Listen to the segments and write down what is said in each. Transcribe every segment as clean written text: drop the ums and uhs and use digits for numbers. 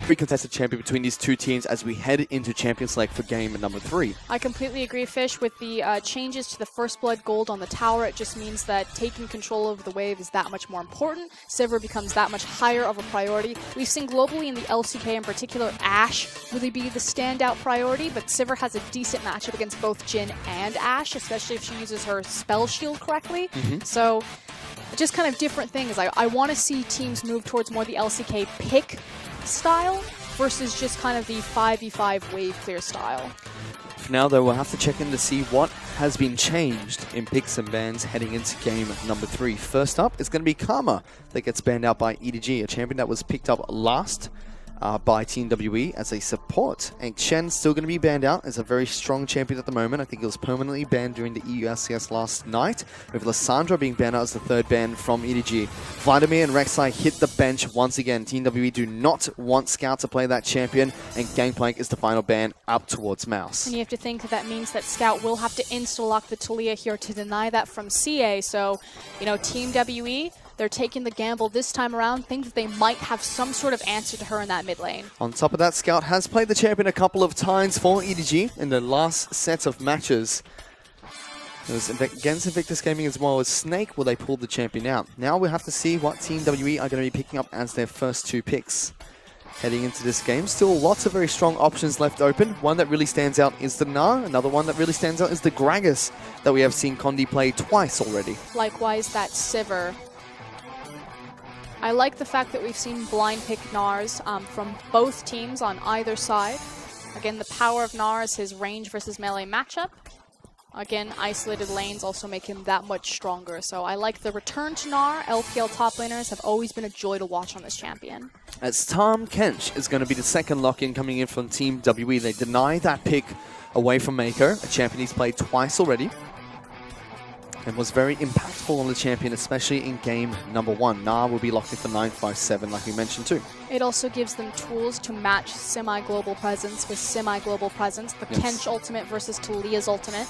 very contested champion between these two teams as we head into Champions Select for game number 3. I completely agree, Fish. With the changes to the First Blood Gold on the tower, it just means that taking control of the wave is that much more important. Sivir becomes that much higher of a priority. We've seen globally in the LCK in particular, Ashe really be the standout priority, but Sivir has a decent matchup against both Jhin and Ashe, especially if she uses her spell shield correctly. So just kind of different things. I want to see teams move towards more the LCK pick style versus just kind of the 5v5 wave clear style. For now, though, we'll have to check in to see what has been changed in picks and bans heading into game number 3. First up is going to be Karma that gets banned out by EDG, a champion that was picked up last by Team WE as a support. And Shen's still going to be banned out as a very strong champion at the moment. I think it was permanently banned during the EULCS last night, with Lissandra being banned out as the third ban from EDG. Vladimir and Rek'Sai hit the bench once again. Team WE do not want Scout to play that champion, and Gangplank is the final ban up towards Mouse. And you have to think that means that Scout will have to insta-lock the Talia here to deny that from CA. So, you know, Team WE, they're taking the gamble this time around, think that they might have some sort of answer to her in that mid lane. On top of that, Scout has played the champion a couple of times for EDG in the last set of matches. It was against Invictus Gaming as well as Snake, where they pulled the champion out. Now we'll have to see what Team WE are going to be picking up as their first 2 picks heading into this game. Still lots of very strong options left open. One that really stands out is the Gnar. Another one that really stands out is the Gragas that we have seen Condi play twice already. Likewise, that Sivir. I like the fact that we've seen blind pick Gnars from both teams on either side. Again, the power of Gnar is his range versus melee matchup. Again, isolated lanes also make him that much stronger. So I like the return to Gnar. LPL top laners have always been a joy to watch on this champion. As Tom Kench is going to be the second lock-in coming in from Team WE. They deny that pick away from Mako, a champion he's played twice already, and was very impactful on the champion, especially in game number 1. Gnar will be locked in for 957, like we mentioned too. It also gives them tools to match semi-global presence with semi-global presence. The Kench ultimate versus Talia's ultimate.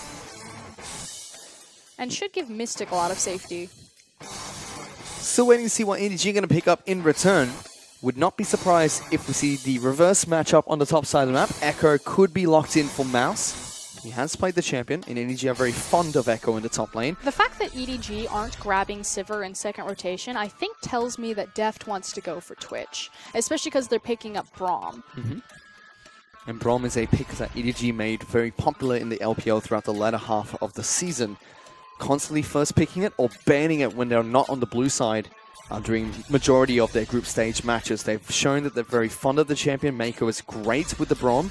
And should give Mystic a lot of safety. Still waiting to see what EDG are going to pick up in return. Would not be surprised if we see the reverse matchup on the top side of the map. Echo could be locked in for Mouse. He has played the champion, and EDG are very fond of Echo in the top lane. The fact that EDG aren't grabbing Sivir in second rotation, I think tells me that Deft wants to go for Twitch, especially because they're picking up Braum. And Braum is a pick that EDG made very popular in the LPL throughout the latter half of the season. Constantly first picking it or banning it when they're not on the blue side during majority of their group stage matches. They've shown that they're very fond of the champion. Mako is great with the Braum.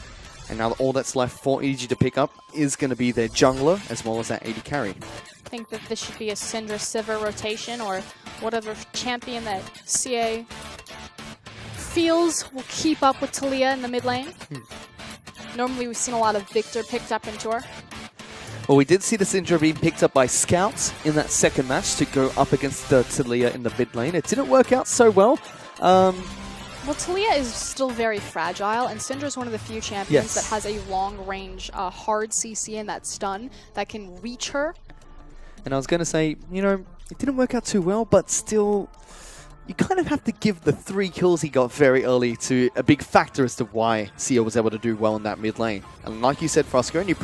And now all that's left for EDG to pick up is going to be their jungler as well as that AD carry. I think that this should be a Syndra Sivir rotation or whatever champion that CA feels will keep up with Talia in the mid lane. Normally we've seen a lot of Victor picked up into her. Well, we did see the Syndra being picked up by Scouts in that second match to go up against the Talia in the mid lane. It didn't work out so well. Well, Talia is still very fragile, and Syndra is one of the few champions that has a long-range, hard CC and that stun that can reach her. And I was going to say, you know, it didn't work out too well, but still, you kind of have to give the 3 kills he got very early to a big factor as to why Sia was able to do well in that mid lane. And like you said, Frosco, and you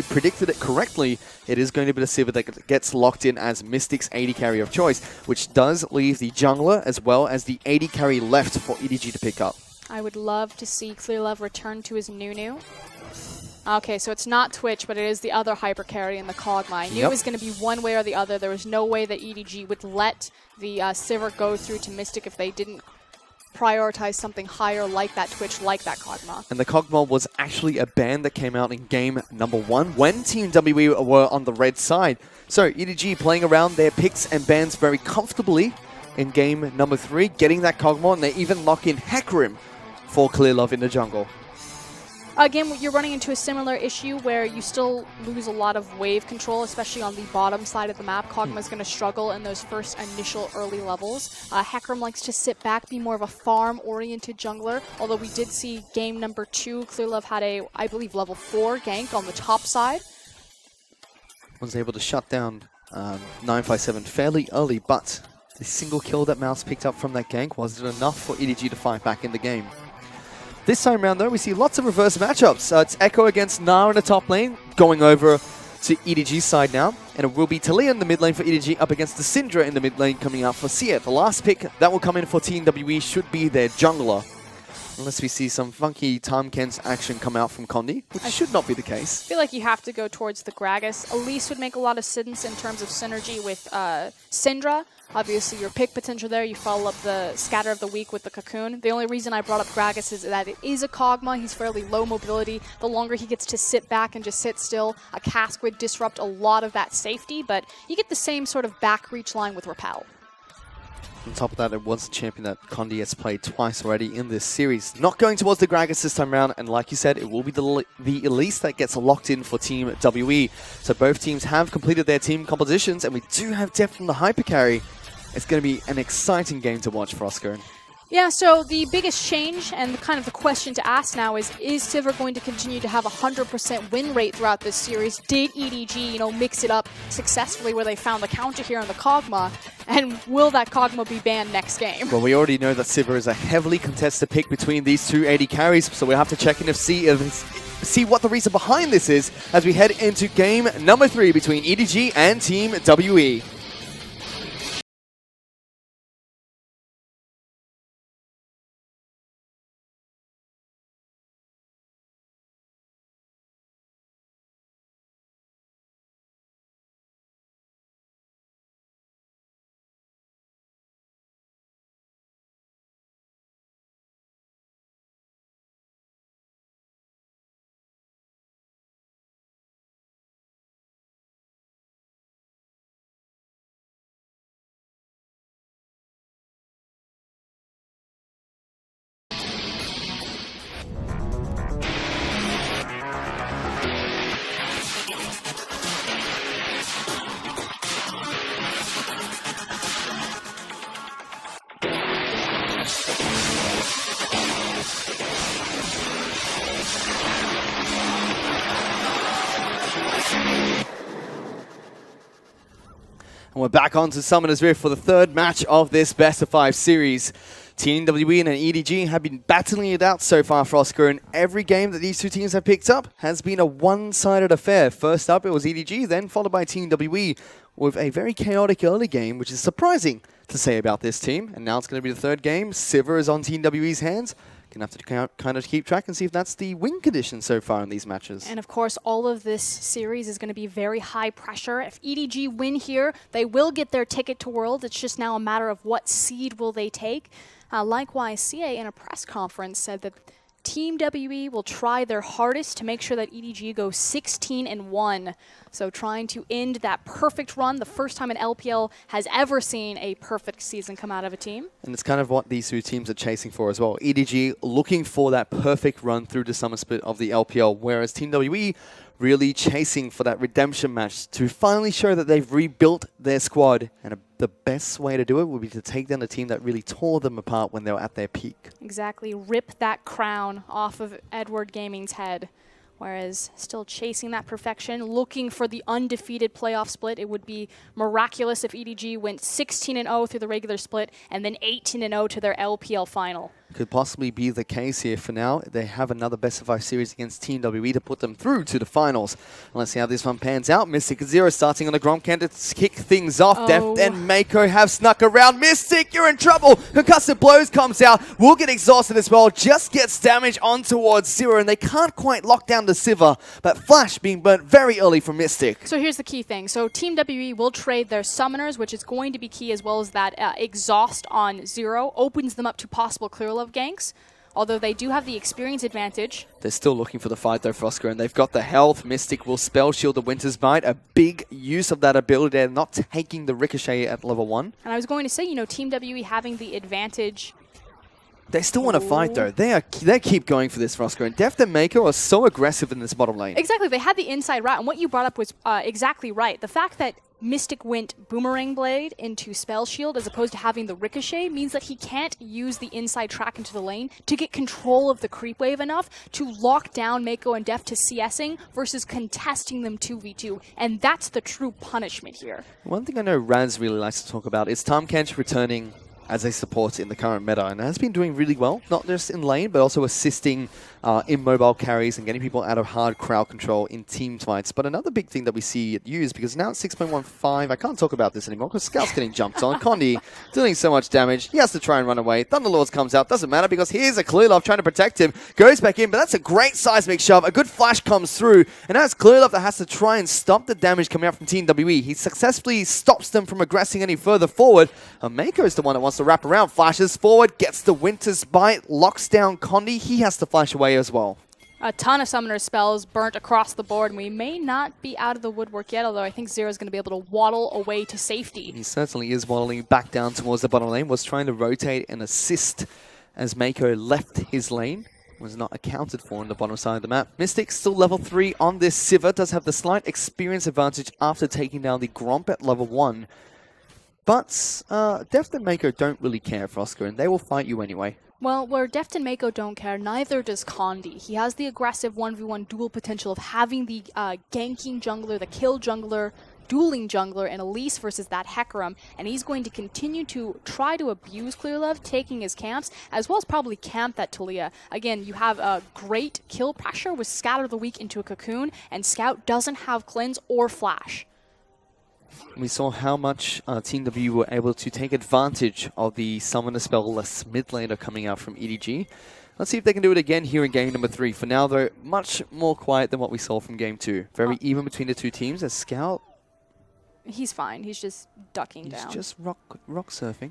predicted it correctly, it is going to be the Sivir that gets locked in as Mystic's AD carry of choice, which does leave the jungler as well as the AD carry left for EDG to pick up. I would love to see Clearlove return to his Nunu. Okay, so it's not Twitch, but it is the other hyper carry in the Kog'Maw. I knew it was going to be one way or the other. There was no way that EDG would let the Sivir go through to Mystic if they didn't prioritize something higher like that Twitch, like that Kog'Maw. And the Kog'Maw was actually a ban that came out in game number 1 when Team WE were on the red side. So EDG playing around their picks and bans very comfortably in game number 3, getting that Kog'Maw, and they even lock in Hecarim for Clearlove in the jungle. Again, you're running into a similar issue where you still lose a lot of wave control, especially on the bottom side of the map. Kog'Maw is going to struggle in those first initial early levels. Hecarim likes to sit back, be more of a farm-oriented jungler, although we did see game number 2, Clearlove had a, I believe, level 4 gank on the top side. Was able to shut down 957 fairly early, but the single kill that Mouse picked up from that gank wasn't enough for EDG to fight back in the game. This time around, though, we see lots of reverse matchups. It's Echo against Nara in the top lane, going over to EDG's side now. And it will be Talia in the mid lane for EDG up against the Syndra in the mid lane coming out for Sia. The last pick that will come in for Team WE should be their jungler. Unless we see some funky Tamkens action come out from Condi, which should not be the case. I feel like you have to go towards the Gragas. Elise would make a lot of sense in terms of synergy with Syndra. Obviously, your pick potential there. You follow up the Scatter of the Week with the Cocoon. The only reason I brought up Gragas is that it is a Kog'Maw. He's fairly low mobility. The longer he gets to sit back and just sit still, a Cask would disrupt a lot of that safety, but you get the same sort of back reach line with Repel. On top of that, it was a champion that Condi has played twice already in this series. Not going towards the Gragas this time around, and like you said, it will be the Elise that gets locked in for Team WE. So both teams have completed their team compositions, and we do have depth from the hyper carry. It's going to be an exciting game to watch for Oscar. Yeah, so the biggest change and kind of the question to ask now is Sivir going to continue to have a 100% win rate throughout this series? Did EDG, mix it up successfully where they found the counter here on the Kog'Maw? And will that Kog'Maw be banned next game? Well, we already know that Sivir is a heavily contested pick between these two AD carries, so we'll have to check in to see what the reason behind this is as we head into game number 3 between EDG and Team WE. And we're back on to Summoner's Rift for the third match of this best-of-5 series. Team WE and EDG have been battling it out so far for Oscar, and every game that these two teams have picked up has been a one-sided affair. First up, it was EDG, then followed by Team WE with a very chaotic early game, which is surprising to say about this team. And now it's going to be the third game. Sivir is on Team WE's hands. Gonna have to kind of keep track and see if that's the win condition so far in these matches. And of course, all of this series is going to be very high pressure. If EDG win here, they will get their ticket to Worlds. It's just now a matter of what seed will they take. Likewise, CA in a press conference said that Team WE will try their hardest to make sure that EDG goes 16-1. So trying to end that perfect run, the first time an LPL has ever seen a perfect season come out of a team. And it's kind of what these two teams are chasing for as well. EDG looking for that perfect run through the summer split of the LPL, whereas Team WE really chasing for that redemption match to finally show that they've rebuilt their squad. And the best way to do it would be to take down a team that really tore them apart when they were at their peak. Exactly. Rip that crown off of Edward Gaming's head. Whereas still chasing that perfection, looking for the undefeated playoff split. It would be miraculous if EDG went 16-0 through the regular split and then 18-0 to their LPL final. Could possibly be the case here. For now, they have another best-of-5 series against Team WE to put them through to the finals. And let's see how this one pans out. Mystic Zero starting on the Gromp to kick things off. Deft and Mako have snuck around. Mystic, you're in trouble. Concussive Blows comes out. Will get exhausted as well. Just gets damage on towards Zero, and they can't quite lock down the Sivir. But Flash being burnt very early from Mystic. So here's the key thing. So Team WE will trade their summoners, which is going to be key, as well as that exhaust on Zero. Opens them up to possible clear of ganks, although they do have the experience advantage. They're still looking for the fight though, Frosker, and they've got the health. Mystic will spell shield the Winter's Bite, a big use of that ability. They're not taking the ricochet at level 1. And I was going to say, Team WE having the advantage. They still want to fight though. They keep going for this, Frosker, and Deft and Mako are so aggressive in this bottom lane. Exactly, they had the inside route, and what you brought up was exactly right. The fact that Mystic went Boomerang Blade into Spell Shield as opposed to having the Ricochet means that he can't use the inside track into the lane to get control of the creep wave enough to lock down Mako and Deft to CSing versus contesting them 2v2, and that's the true punishment here. One thing I know Raz really likes to talk about is Tahm Kench returning as a support in the current meta, and has been doing really well, not just in lane, but also assisting in mobile carries and getting people out of hard crowd control in team fights. But another big thing that we see it used, because now it's 6.15, I can't talk about this anymore because Scout's getting jumped on. Condi doing so much damage. He has to try and run away. Thunderlords comes out. Doesn't matter because here's a Clearlove trying to protect him. Goes back in, but that's a great seismic shove. A good flash comes through, and now it's Clearlove that has to try and stop the damage coming out from Team WE. He successfully stops them from aggressing any further forward. Mako is the one that wants to wrap around. Flashes forward, gets the Winter's Bite, locks down Condi. He has to flash away as well. A ton of summoner spells burnt across the board, and we may not be out of the woodwork yet, although I think Zero's going to be able to waddle away to safety. He certainly is waddling back down towards the bottom lane, was trying to rotate and assist as Mako left his lane. Was not accounted for on the bottom side of the map. Mystic still level 3 on this Sivir, does have the slight experience advantage after taking down the Gromp at level 1. But Deft and Mako don't really care, Frosco, and they will fight you anyway. Well, where Deft and Mako don't care, neither does Condi. He has the aggressive 1v1 duel potential of having the ganking jungler, the kill jungler, dueling jungler, and Elise versus that Hecarim, and he's going to continue to try to abuse Clearlove, taking his camps, as well as probably camp that Talia. Again, you have a great kill pressure with Scatter the Weak into a Cocoon, and Scout doesn't have Cleanse or Flash. We saw how much Team W were able to take advantage of the Summoner Spell-less mid laner coming out from EDG. Let's see if they can do it again here in game number 3. For now, though, much more quiet than what we saw from game 2. Very even between the two teams as Scout... He's fine. He's just ducking down. He's just rock surfing.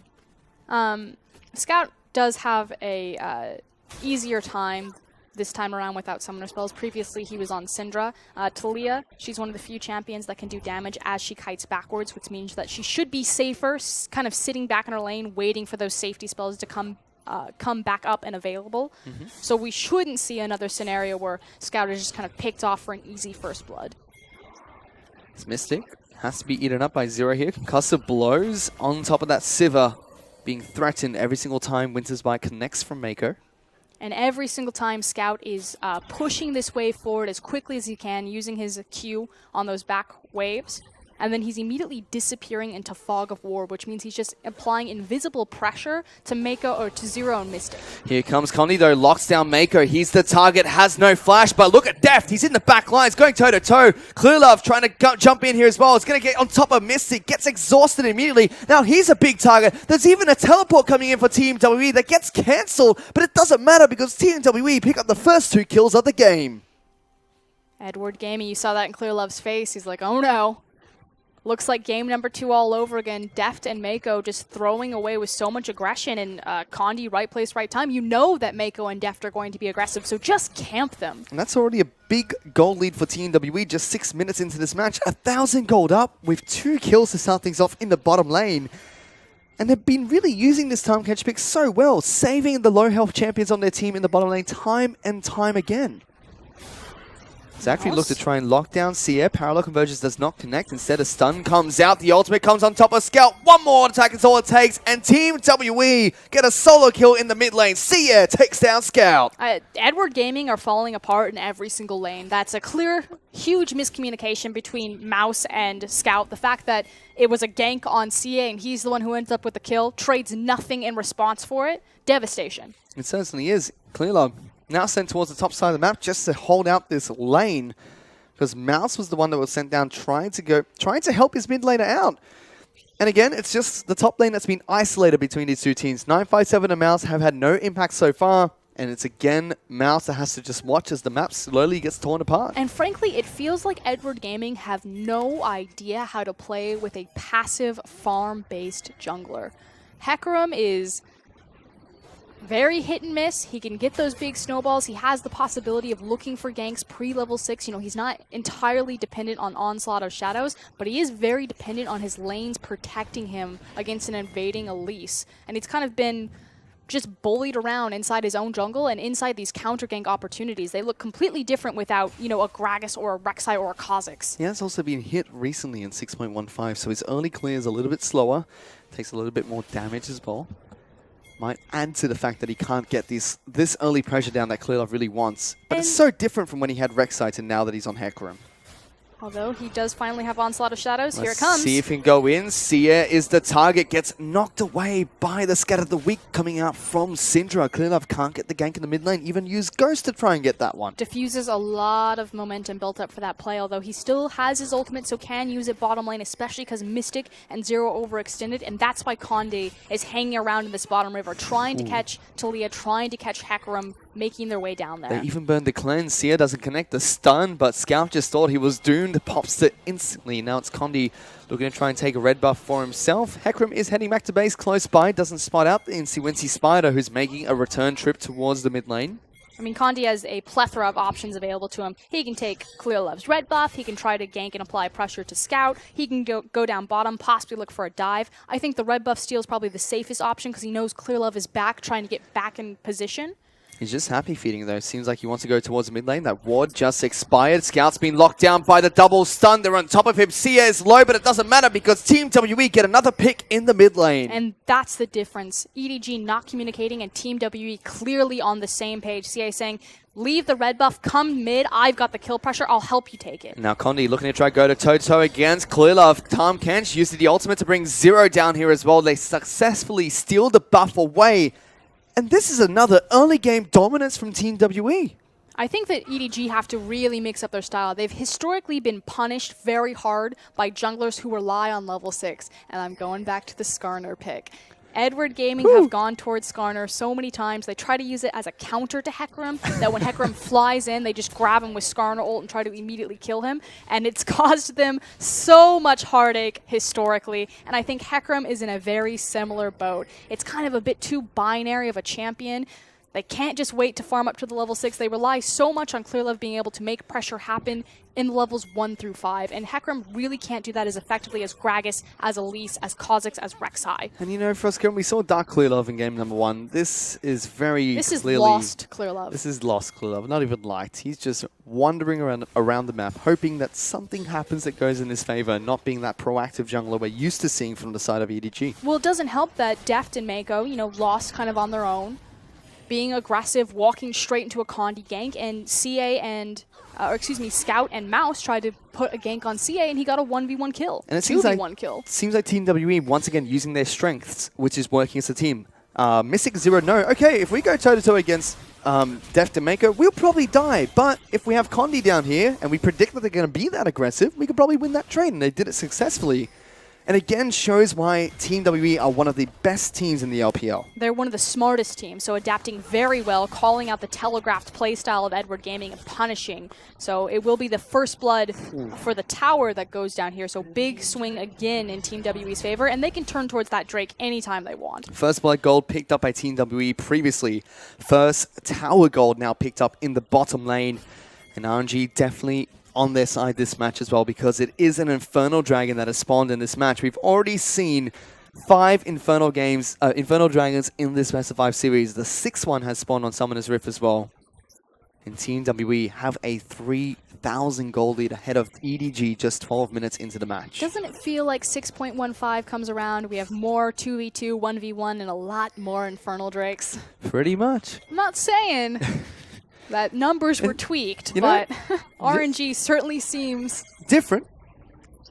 Scout does have a easier time this time around without summoner spells. Previously, he was on Syndra. Talia, she's one of the few champions that can do damage as she kites backwards, which means that she should be safer, kind of sitting back in her lane, waiting for those safety spells to come back up and available. So we shouldn't see another scenario where Scout is just kind of picked off for an easy first blood. It's Mystic. Has to be eaten up by Zero here. Concussive blows on top of that Sivir being threatened every single time Winter's Bite connects from Mako. And every single time Scout is pushing this wave forward as quickly as he can, using his Q on those back waves. And then he's immediately disappearing into Fog of War, which means he's just applying invisible pressure to Mako or to Zero and Mystic. Here comes Condi though, locks down Mako. He's the target, has no flash, but look at Deft. He's in the back lines, going toe-to-toe. Clearlove trying to jump in here as well. It's going to get on top of Mystic, gets exhausted immediately. Now he's a big target. There's even a teleport coming in for Team WE that gets cancelled, but it doesn't matter because Team WE pick up the first 2 kills of the game. Edward Gaming, you saw that in Clearlove's face. He's like, oh no. Looks like game number 2 all over again. Deft and Mako just throwing away with so much aggression, and Condi, right place, right time. You know that Mako and Deft are going to be aggressive, so just camp them. And that's already a big goal lead for Team WE just 6 minutes into this match. 1,000 gold up with 2 kills to start things off in the bottom lane. And they've been really using this time catch pick so well, saving the low health champions on their team in the bottom lane time and time again. Zachary looked to try and lock down Seer. Parallel Convergence does not connect. Instead, a stun comes out. The ultimate comes on top of Scout. One more attack is all it takes. And Team WE get a solo kill in the mid lane. Seer takes down Scout. Edward Gaming are falling apart in every single lane. That's a clear, huge miscommunication between Mouse and Scout. The fact that it was a gank on CA and he's the one who ends up with the kill, trades nothing in response for it. Devastation. It certainly is. Clearlove now sent towards the top side of the map just to hold out this lane, because Mouse was the one that was sent down trying to help his mid laner out. And again, it's just the top lane that's been isolated between these two teams. 957 and Mouse have had no impact so far, and it's again Mouse that has to just watch as the map slowly gets torn apart. And frankly, it feels like Edward Gaming have no idea how to play with a passive farm-based jungler. Hecarim is very hit and miss. He can get those big snowballs. He has the possibility of looking for ganks pre-level 6. You know, he's not entirely dependent on Onslaught of Shadows, but he is very dependent on his lanes protecting him against an invading Elise. And it's kind of been just bullied around inside his own jungle and inside these counter gank opportunities. They look completely different without, you know, a Gragas or a Rek'Sai or a Kha'Zix. He has also been hit recently in 6.15, so his early clear is a little bit slower. Takes a little bit more damage as well. Might add to the fact that he can't get this early pressure down that Clearlove really wants. But it's so different from when he had Rek'Sai to now that he's on Hecarim. Although he does finally have Onslaught of Shadows. Here it Let's comes. see if he can go in. Sia is the target, gets knocked away by the Scatter of the Week coming out from Syndra. Clearlove can't get the gank in the mid lane, even use Ghost to try and get that one. Diffuses a lot of momentum built up for that play, although he still has his ultimate, so can use it bottom lane, especially because Mystic and Zero overextended, and that's why Conde is hanging around in this bottom river, trying to catch Talia, trying to catch Hecarim, making their way down there. They even burned the cleanse. Sia doesn't connect the stun, but Scout just thought he was doomed. Pops it instantly. Now it's Conde looking to try and take a red buff for himself. Hecarim is heading back to base close by. Doesn't spot out the Wincy Spider, who's making a return trip towards the mid lane. I mean, Conde has a plethora of options available to him. He can take Clearlove's red buff. He can try to gank and apply pressure to Scout. He can go down bottom, possibly look for a dive. I think the red buff steal is probably the safest option because he knows Clearlove is back, trying to get back in position. He's just happy feeding though. Seems like he wants to go towards the mid lane. That ward just expired. Scout's been locked down by the double stun. They're on top of him. Sia is low, but it doesn't matter because Team WE get another pick in the mid lane. And that's the difference. EDG not communicating and Team WE clearly on the same page. Sia saying, leave the red buff, come mid, I've got the kill pressure, I'll help you take it. Now Conde looking to try go to toe-to-toe against Clearlove. Tom Kench used the ultimate to bring Zero down here as well. They successfully steal the buff away. And this is another early game dominance from Team WE. I think that EDG have to really mix up their style. They've historically been punished very hard by junglers who rely on level 6. And I'm going back to the Skarner pick. Edward Gaming have gone towards Skarner so many times. They try to use it as a counter to Hecarim, that when Hecarim flies in, they just grab him with Skarner ult and try to immediately kill him. And it's caused them so much heartache historically. And I think Hecarim is in a very similar boat. It's kind of a bit too binary of a champion. They can't just wait to farm up to the level 6. They rely so much on Clearlove being able to make pressure happen in levels 1 through 5. And Hecarim really can't do that as effectively as Gragas, as Elise, as Kha'Zix, as Rek'Sai. And you know, for us, we saw Dark Clearlove in game number 1. This is very This is clearly... lost Clearlove. This is lost Clearlove, not even liked. He's just wandering around the map, hoping that something happens that goes in his favor, not being that proactive jungler we're used to seeing from the side of EDG. Well, it doesn't help that Deft and Mako, lost kind of on their own, being aggressive, walking straight into a Conde gank, and Scout and Mouse tried to put a gank on CA, and he got a 1v1 kill. And it 2v1 kill. Seems like Team WE once again using their strengths, which is working as a team. Mystic Zero, no. Okay, if we go toe-to-toe against Deft and Mako, we'll probably die. But if we have Conde down here, and we predict that they're going to be that aggressive, we could probably win that trade, and they did it successfully. And again, shows why Team WE are one of the best teams in the LPL. They're one of the smartest teams, so adapting very well, calling out the telegraphed playstyle of Edward Gaming and punishing. So it will be the first blood for the tower that goes down here. So big swing again in Team WE's favor, and they can turn towards that Drake anytime they want. First blood gold picked up by Team WE previously. First tower gold now picked up in the bottom lane. And RNG definitely on their side this match as well, because it is an Infernal Dragon that has spawned in this match. We've already seen 5 Infernal Dragons in this best of 5 series. The 6th one has spawned on Summoner's Rift as well. And Team WE have a 3,000 gold lead ahead of EDG just 12 minutes into the match. Doesn't it feel like 6.15 comes around, we have more 2v2, 1v1, and a lot more Infernal Drakes? Pretty much. I'm not saying that numbers were tweaked, but RNG certainly seems different.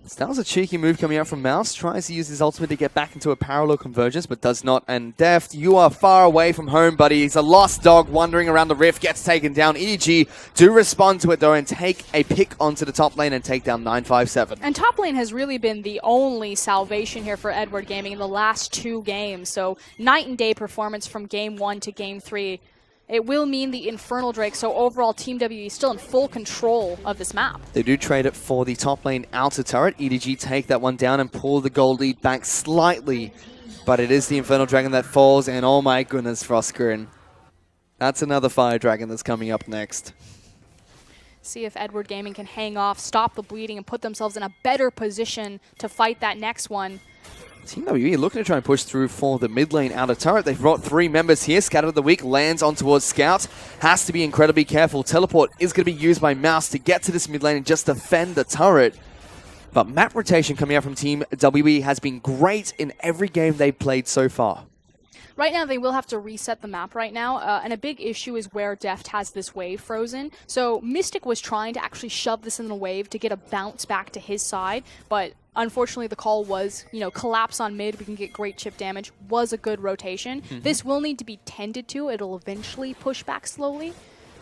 So that was a cheeky move coming out from Mouse. Tries to use his ultimate to get back into a parallel convergence, but does not. And Deft, you are far away from home, buddy. He's a lost dog wandering around the rift, gets taken down. EDG do respond to it, though, and take a pick onto the top lane and take down 957. And top lane has really been the only salvation here for Edward Gaming in the last 2 games. So night and day performance from game 1 to game 3. It will mean the Infernal Drake, so overall Team WE is still in full control of this map. They do trade it for the top lane outer turret. EDG take that one down and pull the gold lead back slightly. But it is the Infernal Dragon that falls, and oh my goodness, Frostgrin. That's another Fire Dragon that's coming up next. See if Edward Gaming can hang off, stop the bleeding, and put themselves in a better position to fight that next one. Team WE looking to try and push through for the mid lane outer turret. They've brought 3 members here. Scatter of the Week lands on towards Scout. Has to be incredibly careful. Teleport is going to be used by Mouse to get to this mid lane and just defend the turret. But map rotation coming out from Team WE has been great in every game they've played so far. right now they will have to reset the map right now, and a big issue is where Deft has this wave frozen. So Mystic was trying to actually shove this in the wave to get a bounce back to his side, but unfortunately the call was, collapse on mid, we can get great chip damage, was a good rotation. This will need to be tended to, it'll eventually push back slowly,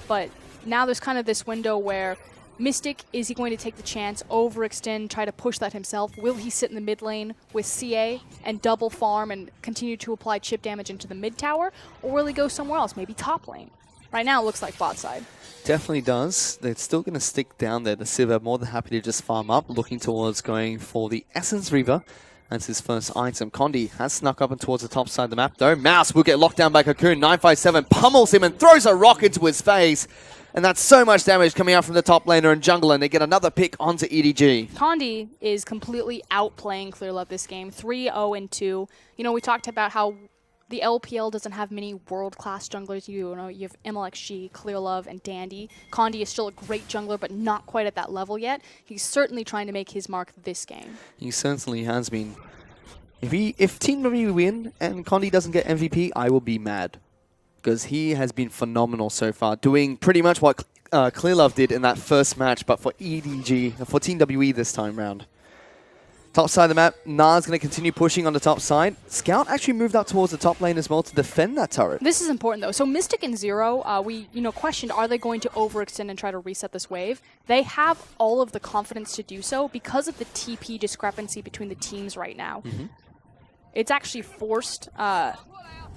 but now there's kind of this window where Mystic, is he going to take the chance, overextend, try to push that himself? Will he sit in the mid lane with CA and double farm and continue to apply chip damage into the mid tower? Or will he go somewhere else, maybe top lane? Right now it looks like bot side. Definitely does. They're still going to stick down there. The Civ more than happy to just farm up, looking towards going for the Essence Reaver. That's his first item. Condi has snuck up and towards the top side of the map though. Mouse will get locked down by Cocoon. 957 pummels him and throws a rock into his face. And that's so much damage coming out from the top laner and jungler, and they get another pick onto EDG. Condi is completely outplaying ClearLove this game, 3-0-2. We talked about how the LPL doesn't have many world-class junglers. You have MLXG, ClearLove, and Dandy. Condi is still a great jungler, but not quite at that level yet. He's certainly trying to make his mark this game. He certainly has been. If Team W win and Condi doesn't get MVP, I will be mad. Because he has been phenomenal so far, doing pretty much what ClearLove did in that first match, but for EDG, for Team WE this time round. Top side of the map, Na's going to continue pushing on the top side. Scout actually moved up towards the top lane as well to defend that turret. This is important though. So Mystic and Zero, we questioned, are they going to overextend and try to reset this wave? They have all of the confidence to do so because of the TP discrepancy between the teams right now. It's actually forced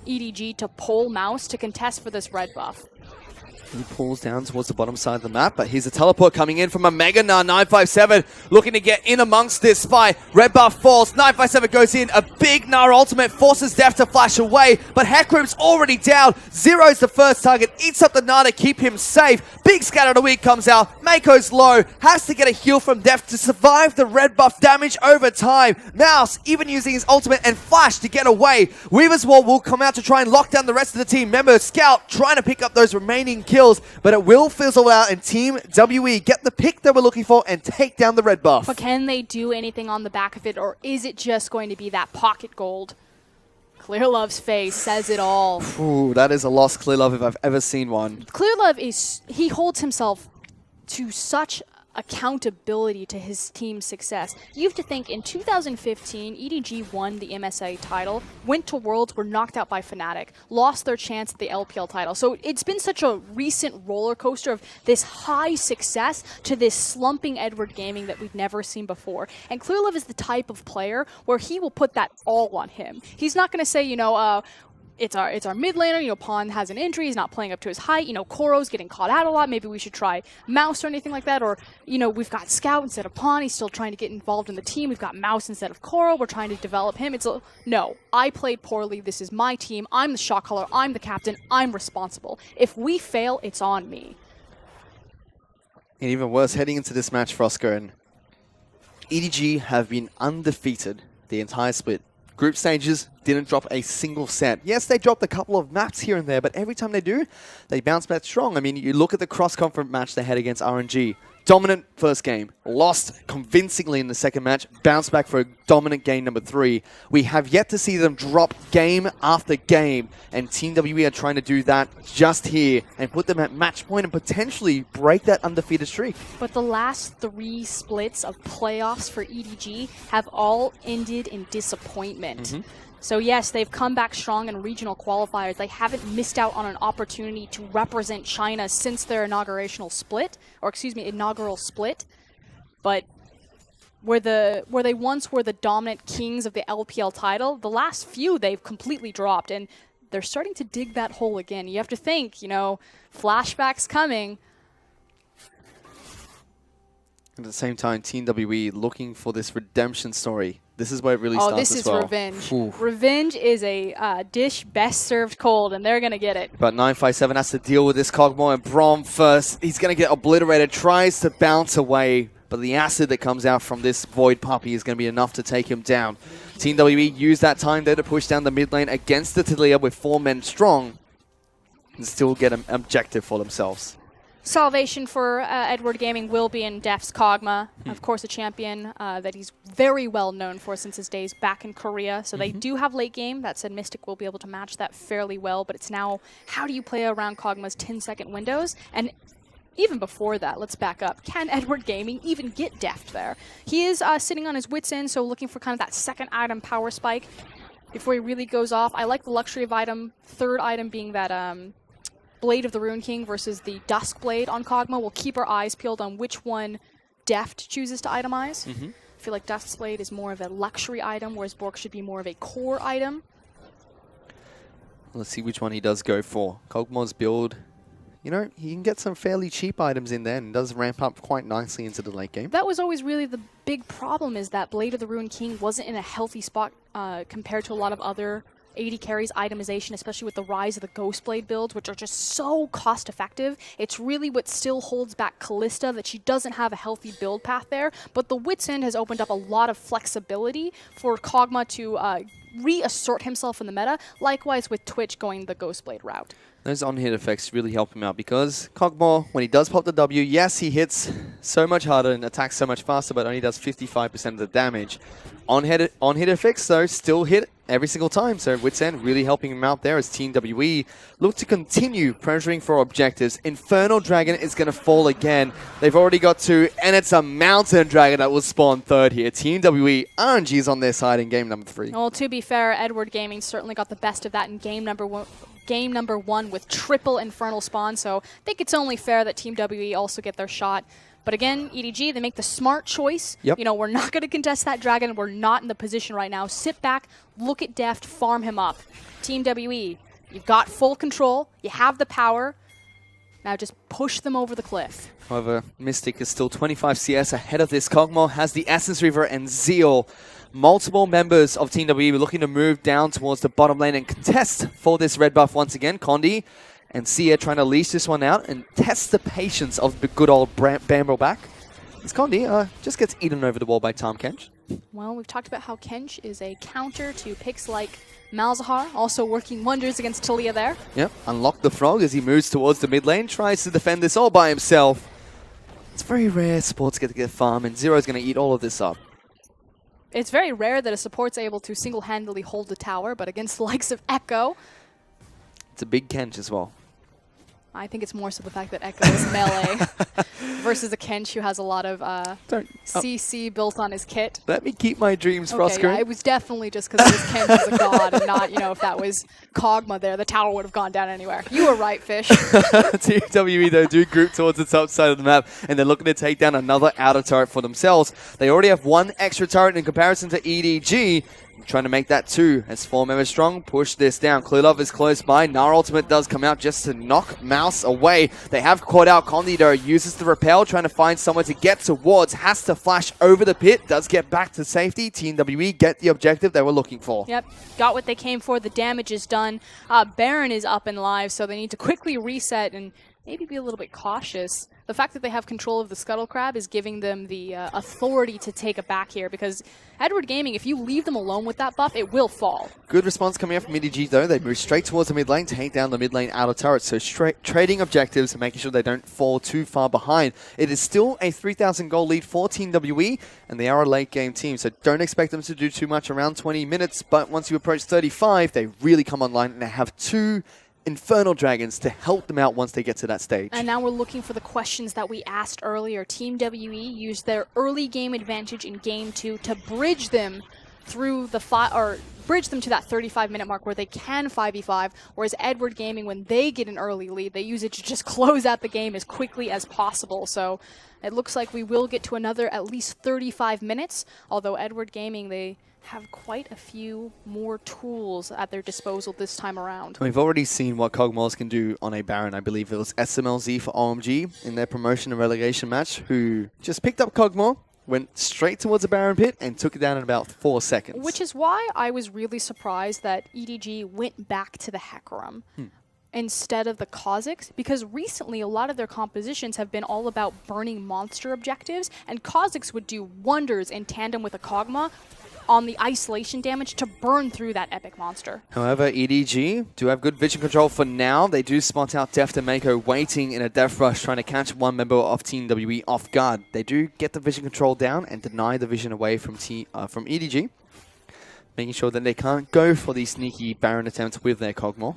EDG to pull Mouse to contest for this red buff. He pulls down towards the bottom side of the map, but here's a teleport coming in from a Mega Gnar. 957 looking to get in amongst this fight. Red buff falls. 957 goes in. A big Gnar ultimate forces Deft to flash away, but Hecarim's already down. Zero's the first target. Eats up the Gnar to keep him safe. Big Scatter of the Week comes out. Mako's low. Has to get a heal from Deft to survive the red buff damage over time. Mouse even using his ultimate and flash to get away. Weaver's Wall will come out to try and lock down the rest of the team. Remember, Scout trying to pick up those remaining kills, but it will fizzle out and Team WE get the pick that we're looking for and take down the red buff. But can they do anything on the back of it, or is it just going to be that pocket gold? ClearLove's face says it all. Ooh, that is a lost ClearLove if I've ever seen one. ClearLove he holds himself to such accountability to his team's success. You have to think, in 2015, EDG won the MSI title, went to Worlds, were knocked out by Fnatic, lost their chance at the LPL title. So it's been such a recent roller coaster of this high success to this slumping Edward Gaming that we've never seen before. And ClearLove is the type of player where he will put that all on him. He's not going to say, it's our mid laner, Pawn has an injury, he's not playing up to his height, Koro's getting caught out a lot, maybe we should try Mouse or anything like that, or, we've got Scout instead of Pawn, he's still trying to get involved in the team, we've got Mouse instead of Koro, we're trying to develop him. No, I played poorly, this is my team, I'm the shot caller, I'm the captain, I'm responsible. If we fail, it's on me. And even worse, heading into this match, Frosco, and EDG have been undefeated the entire split. Group stages didn't drop a single set. Yes, they dropped a couple of maps here and there, but every time they do, they bounce back strong. I mean, you look at the cross-conference match they had against RNG. Dominant first game, lost convincingly in the second match, bounced back for a dominant game number 3. We have yet to see them drop game after game, and Team WE are trying to do that just here and put them at match point and potentially break that undefeated streak. But the last 3 splits of playoffs for EDG have all ended in disappointment. So yes, they've come back strong in regional qualifiers. They haven't missed out on an opportunity to represent China since their inaugural split. But where they once were the dominant kings of the LPL title, the last few they've completely dropped, and they're starting to dig that hole again. You have to think, flashbacks coming. At the same time, Team WE looking for this redemption story. This is where it really starts as well. Oh, this is revenge. Ooh. Revenge is a dish best served cold, and they're going to get it. But 957 has to deal with this Cogmore, and Braum first. He's going to get obliterated, tries to bounce away, but the acid that comes out from this Void Puppy is going to be enough to take him down. Team WE used that time there to push down the mid lane against the Taliyah with 4 men strong and still get an objective for themselves. Salvation for Edward Gaming will be in Def's Kog'Maw, of course a champion that he's very well known for since his days back in Korea. So they do have late game. That said, Mystic will be able to match that fairly well, but it's now how do you play around Kog'Maw's 10-second windows? And even before that, let's back up. Can Edward Gaming even get Deft there? He is sitting on his wits end, so looking for kind of that second item power spike before he really goes off. I like the luxury of item, third item being that Blade of the Rune King versus the Dusk Blade on Kog'Maw. We'll keep our eyes peeled on which one Deft chooses to itemize. I feel like Dusk Blade is more of a luxury item, whereas Bork should be more of a core item. Let's see which one he does go for. Kog'Maw's build, you know, he can get some fairly cheap items in there and does ramp up quite nicely into the late game. That was always really the big problem, is that Blade of the Rune King wasn't in a healthy spot compared to a lot of other AD carries itemization, especially with the rise of the Ghost Blade builds, which are just so cost effective. It's really what still holds back Callista, that she doesn't have a healthy build path there. But the Wits End has opened up a lot of flexibility for Kog'Maw to reassert himself in the meta, likewise with Twitch going the Ghost Blade route. Those on-hit effects really help him out because Kog'Maw, when he does pop the W, yes, he hits so much harder and attacks so much faster, but only does 55% of the damage. On-hit effects, though, still hit every single time, so Wits End really helping him out there as Team WE look to continue pressuring for objectives. Infernal Dragon is going to fall again. They've already got two, and it's a Mountain Dragon that will spawn third here. Team WE, RNG is on their side in game number 3. Well, to be fair, Edward Gaming certainly got the best of that in game number one with triple Infernal Spawn, so I think it's only fair that Team WE also get their shot. But again, EDG, they make the smart choice. Yep. You know, we're not going to contest that dragon. We're not in the position right now. Sit back, look at Deft, farm him up. Team WE, you've got full control. You have the power. Now just push them over the cliff. However, Mystic is still 25 CS ahead of this. Kog'Maw has the Essence Reaver and Zeal. Multiple members of Team WE looking to move down towards the bottom lane and contest for this red buff once again. Condi and Sia trying to leash this one out and test the patience of the good old Bamble back. As Condi just gets eaten over the wall by Tahm Kench. Well, we've talked about how Kench is a counter to picks like Malzahar, also working wonders against Taliyah there. Yep, unlock the frog as he moves towards the mid lane, tries to defend this all by himself. It's very rare supports get to get farm, and Zero's going to eat all of this up. It's very rare that a support's able to single-handedly hold the tower, but against the likes of Echo, it's a big Kench as well. I think it's more so the fact that Echo is melee versus a Kench who has a lot of CC built on his kit. Let me keep my dreams, Okay, Frosco. yeah, it was definitely just because it was Kench as a god and not, you know, if that was Kog'Maw there, the tower would have gone down anywhere. You were right, Fish. Team WE, though, do group towards the top side of the map, and they're looking to take down another outer turret for themselves. They already have one extra turret in comparison to EDG. Trying to make that 2 as 4 members strong. Push this down. Clearlove is close by. Gnar ultimate does come out just to knock Mouse away. They have caught out Condi though. Uses the repel, trying to find somewhere to get towards. Has to flash over the pit. Does get back to safety. Team WE get the objective they were looking for. Yep, got what they came for. The damage is done. Baron is up and live, so they need to quickly reset and maybe be a little bit cautious. The fact that they have control of the Scuttle Crab is giving them the authority to take it back here, because Edward Gaming, if you leave them alone with that buff, it will fall. Good response coming out from EDG though. They move straight towards the mid lane, take down the mid lane outer turret. So trading objectives and making sure they don't fall too far behind. It is still a 3,000 goal lead for Team WE, and they are a late game team. So don't expect them to do too much around 20 minutes. But once you approach 35, they really come online, and they have 2 Infernal Dragons to help them out once they get to that stage. And now we're looking for the questions that we asked earlier. Team WE used their early game advantage in game 2 to bridge them through the bridge them to that 35-minute mark where they can 5v5, whereas Edward Gaming, when they get an early lead, they use it to just close out the game as quickly as possible. So it looks like we will get to another at least 35 minutes, although Edward Gaming, they have quite a few more tools at their disposal this time around. We've already seen what Kog'Maws can do on a Baron. I believe it was SMLZ for OMG in their promotion and relegation match, who just picked up Kog'Maw, went straight towards the Baron pit, and took it down in about 4 seconds. Which is why I was really surprised that EDG went back to the Hecarim instead of the Kha'Zix, because recently a lot of their compositions have been all about burning monster objectives, and Kha'Zix would do wonders in tandem with a Kog'Maw. on the isolation damage to burn through that epic monster. However, EDG do have good vision control for now. They do spot out Deft and Mako waiting in a death rush, trying to catch one member of Team WE off guard. They do get the vision control down and deny the vision away from EDG, making sure that they can't go for these sneaky Baron attempts with their Kog'Maw.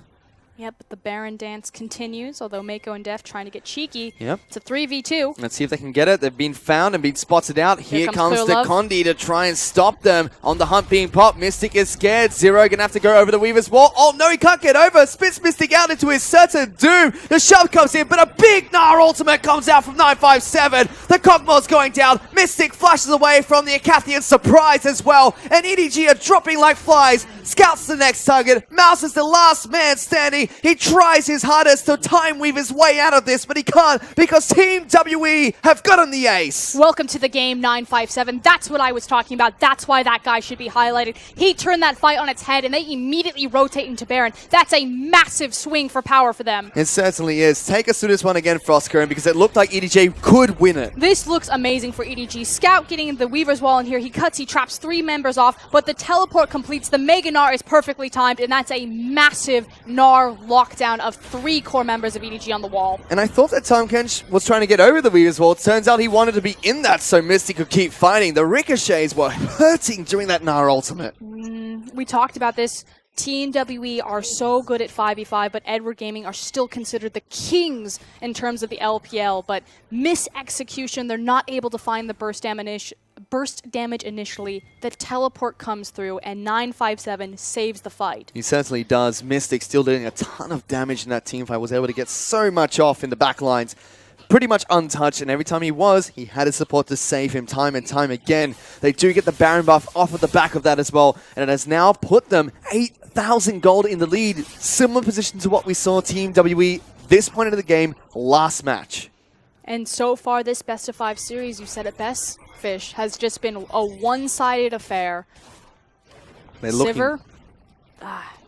Yep, but the Baron dance continues, although Mako and Deft trying to get cheeky. Yep. It's a 3v2. Let's see if they can get it. They've been found and been spotted out. Here comes the Condi to try and stop them. On the hunt being popped. Mystic is scared. Zero gonna have to go over the Weaver's wall. Oh no, he can't get over. Spits Mystic out into his certain doom. The shove comes in, but a big Gnar ultimate comes out from 957. The Kog'Maw's going down. Mystic flashes away from the Acathian, surprise as well. And EDG are dropping like flies. Scouts the next target. Mouse is the last man standing. He tries his hardest to time weave his way out of this, but he can't because Team WE have gotten the ace. Welcome to the game, 957. That's what I was talking about. That's why that guy should be highlighted. He turned that fight on its head, and they immediately rotate into Baron. That's a massive swing for power for them. It certainly is. Take us through this one again, Frostcurrent, because it looked like EDG could win it. This looks amazing for EDG. Scout getting the Weaver's Wall in here. He cuts, he traps 3 members off, but the teleport completes. The Mega Gnar is perfectly timed, and that's a massive Gnar lockdown of 3 core members of EDG on the wall. And I thought that Tahm Kench was trying to get over the Weaver's Wall. It turns out he wanted to be in that so Misty could keep fighting. The ricochets were hurting during that Gnar ultimate. We talked about this. Team WE are so good at 5v5, but Edward Gaming are still considered the kings in terms of the LPL, but mis-execution, they're not able to find the burst damage initially. The teleport comes through, and 957 saves the fight. He certainly does. Mystic still doing a ton of damage in that team fight, was able to get so much off in the back lines. Pretty much untouched, and every time he had his support to save him time and time again. They do get the Baron buff off of the back of that as well, and it has now put them 8,000 gold in the lead. Similar position to what we saw Team WE this point of the game last match. And so far, this best of 5 series, you said it best, Fish, has just been a one-sided affair. Sivir,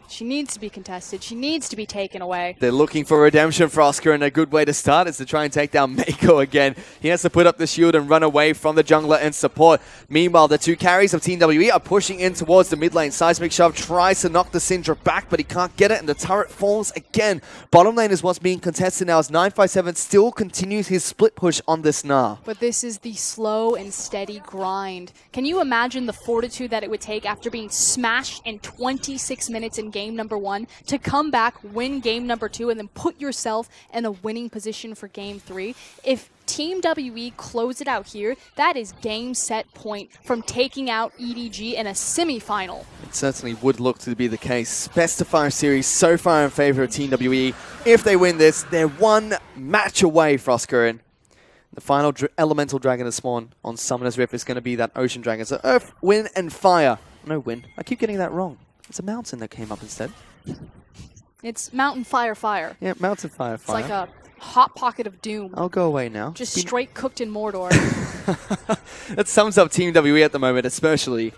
she needs to be contested. She needs to be taken away. They're looking for redemption for Oscar, and a good way to start is to try and take down Mako again. He has to put up the shield and run away from the jungler and support. Meanwhile, the 2 carries of Team WE are pushing in towards the mid lane. Seismic Shove tries to knock the Syndra back, but he can't get it, and the turret falls again. Bottom lane is what's being contested now as 957 still continues his split push on this Gnar. But this is the slow and steady grind. Can you imagine the fortitude that it would take after being smashed in 26 minutes in game number 1 to come back, win game number 2, and then put yourself in a winning position for game 3? If Team WE close it out here, that is game set point from taking out EDG in a semi-final. It certainly would look to be the case. Best of 5 series so far in favor of Team WE. If they win this, they're 1 match away, Frostcurrent. The final elemental dragon to spawn on Summoner's Rift is going to be that ocean dragon. So Earth, Wind, and Fire. No wind. I keep getting that wrong. It's a mountain that came up instead. It's Mountain Fire Fire. Yeah, Mountain Fire Fire. It's like a hot pocket of doom. I'll go away now. Just straight cooked in Mordor. That sums up Team WE at the moment, especially.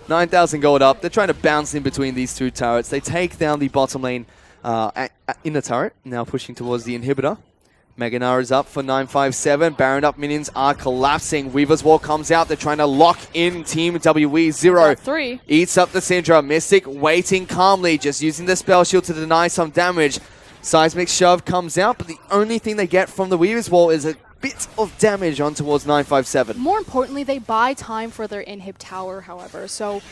9,000 gold up. They're trying to bounce in between these 2 turrets. They take down the bottom lane in the turret, now pushing towards the inhibitor. Mega Gnar is up for 957. Baron up minions are collapsing. Weaver's Wall comes out. They're trying to lock in Team WE. Zero 3 eats up the Syndra. Mystic waiting calmly, just using the spell shield to deny some damage. Seismic Shove comes out, but the only thing they get from the Weaver's Wall is a bit of damage on towards 957. More importantly, they buy time for their inhib tower, however. So,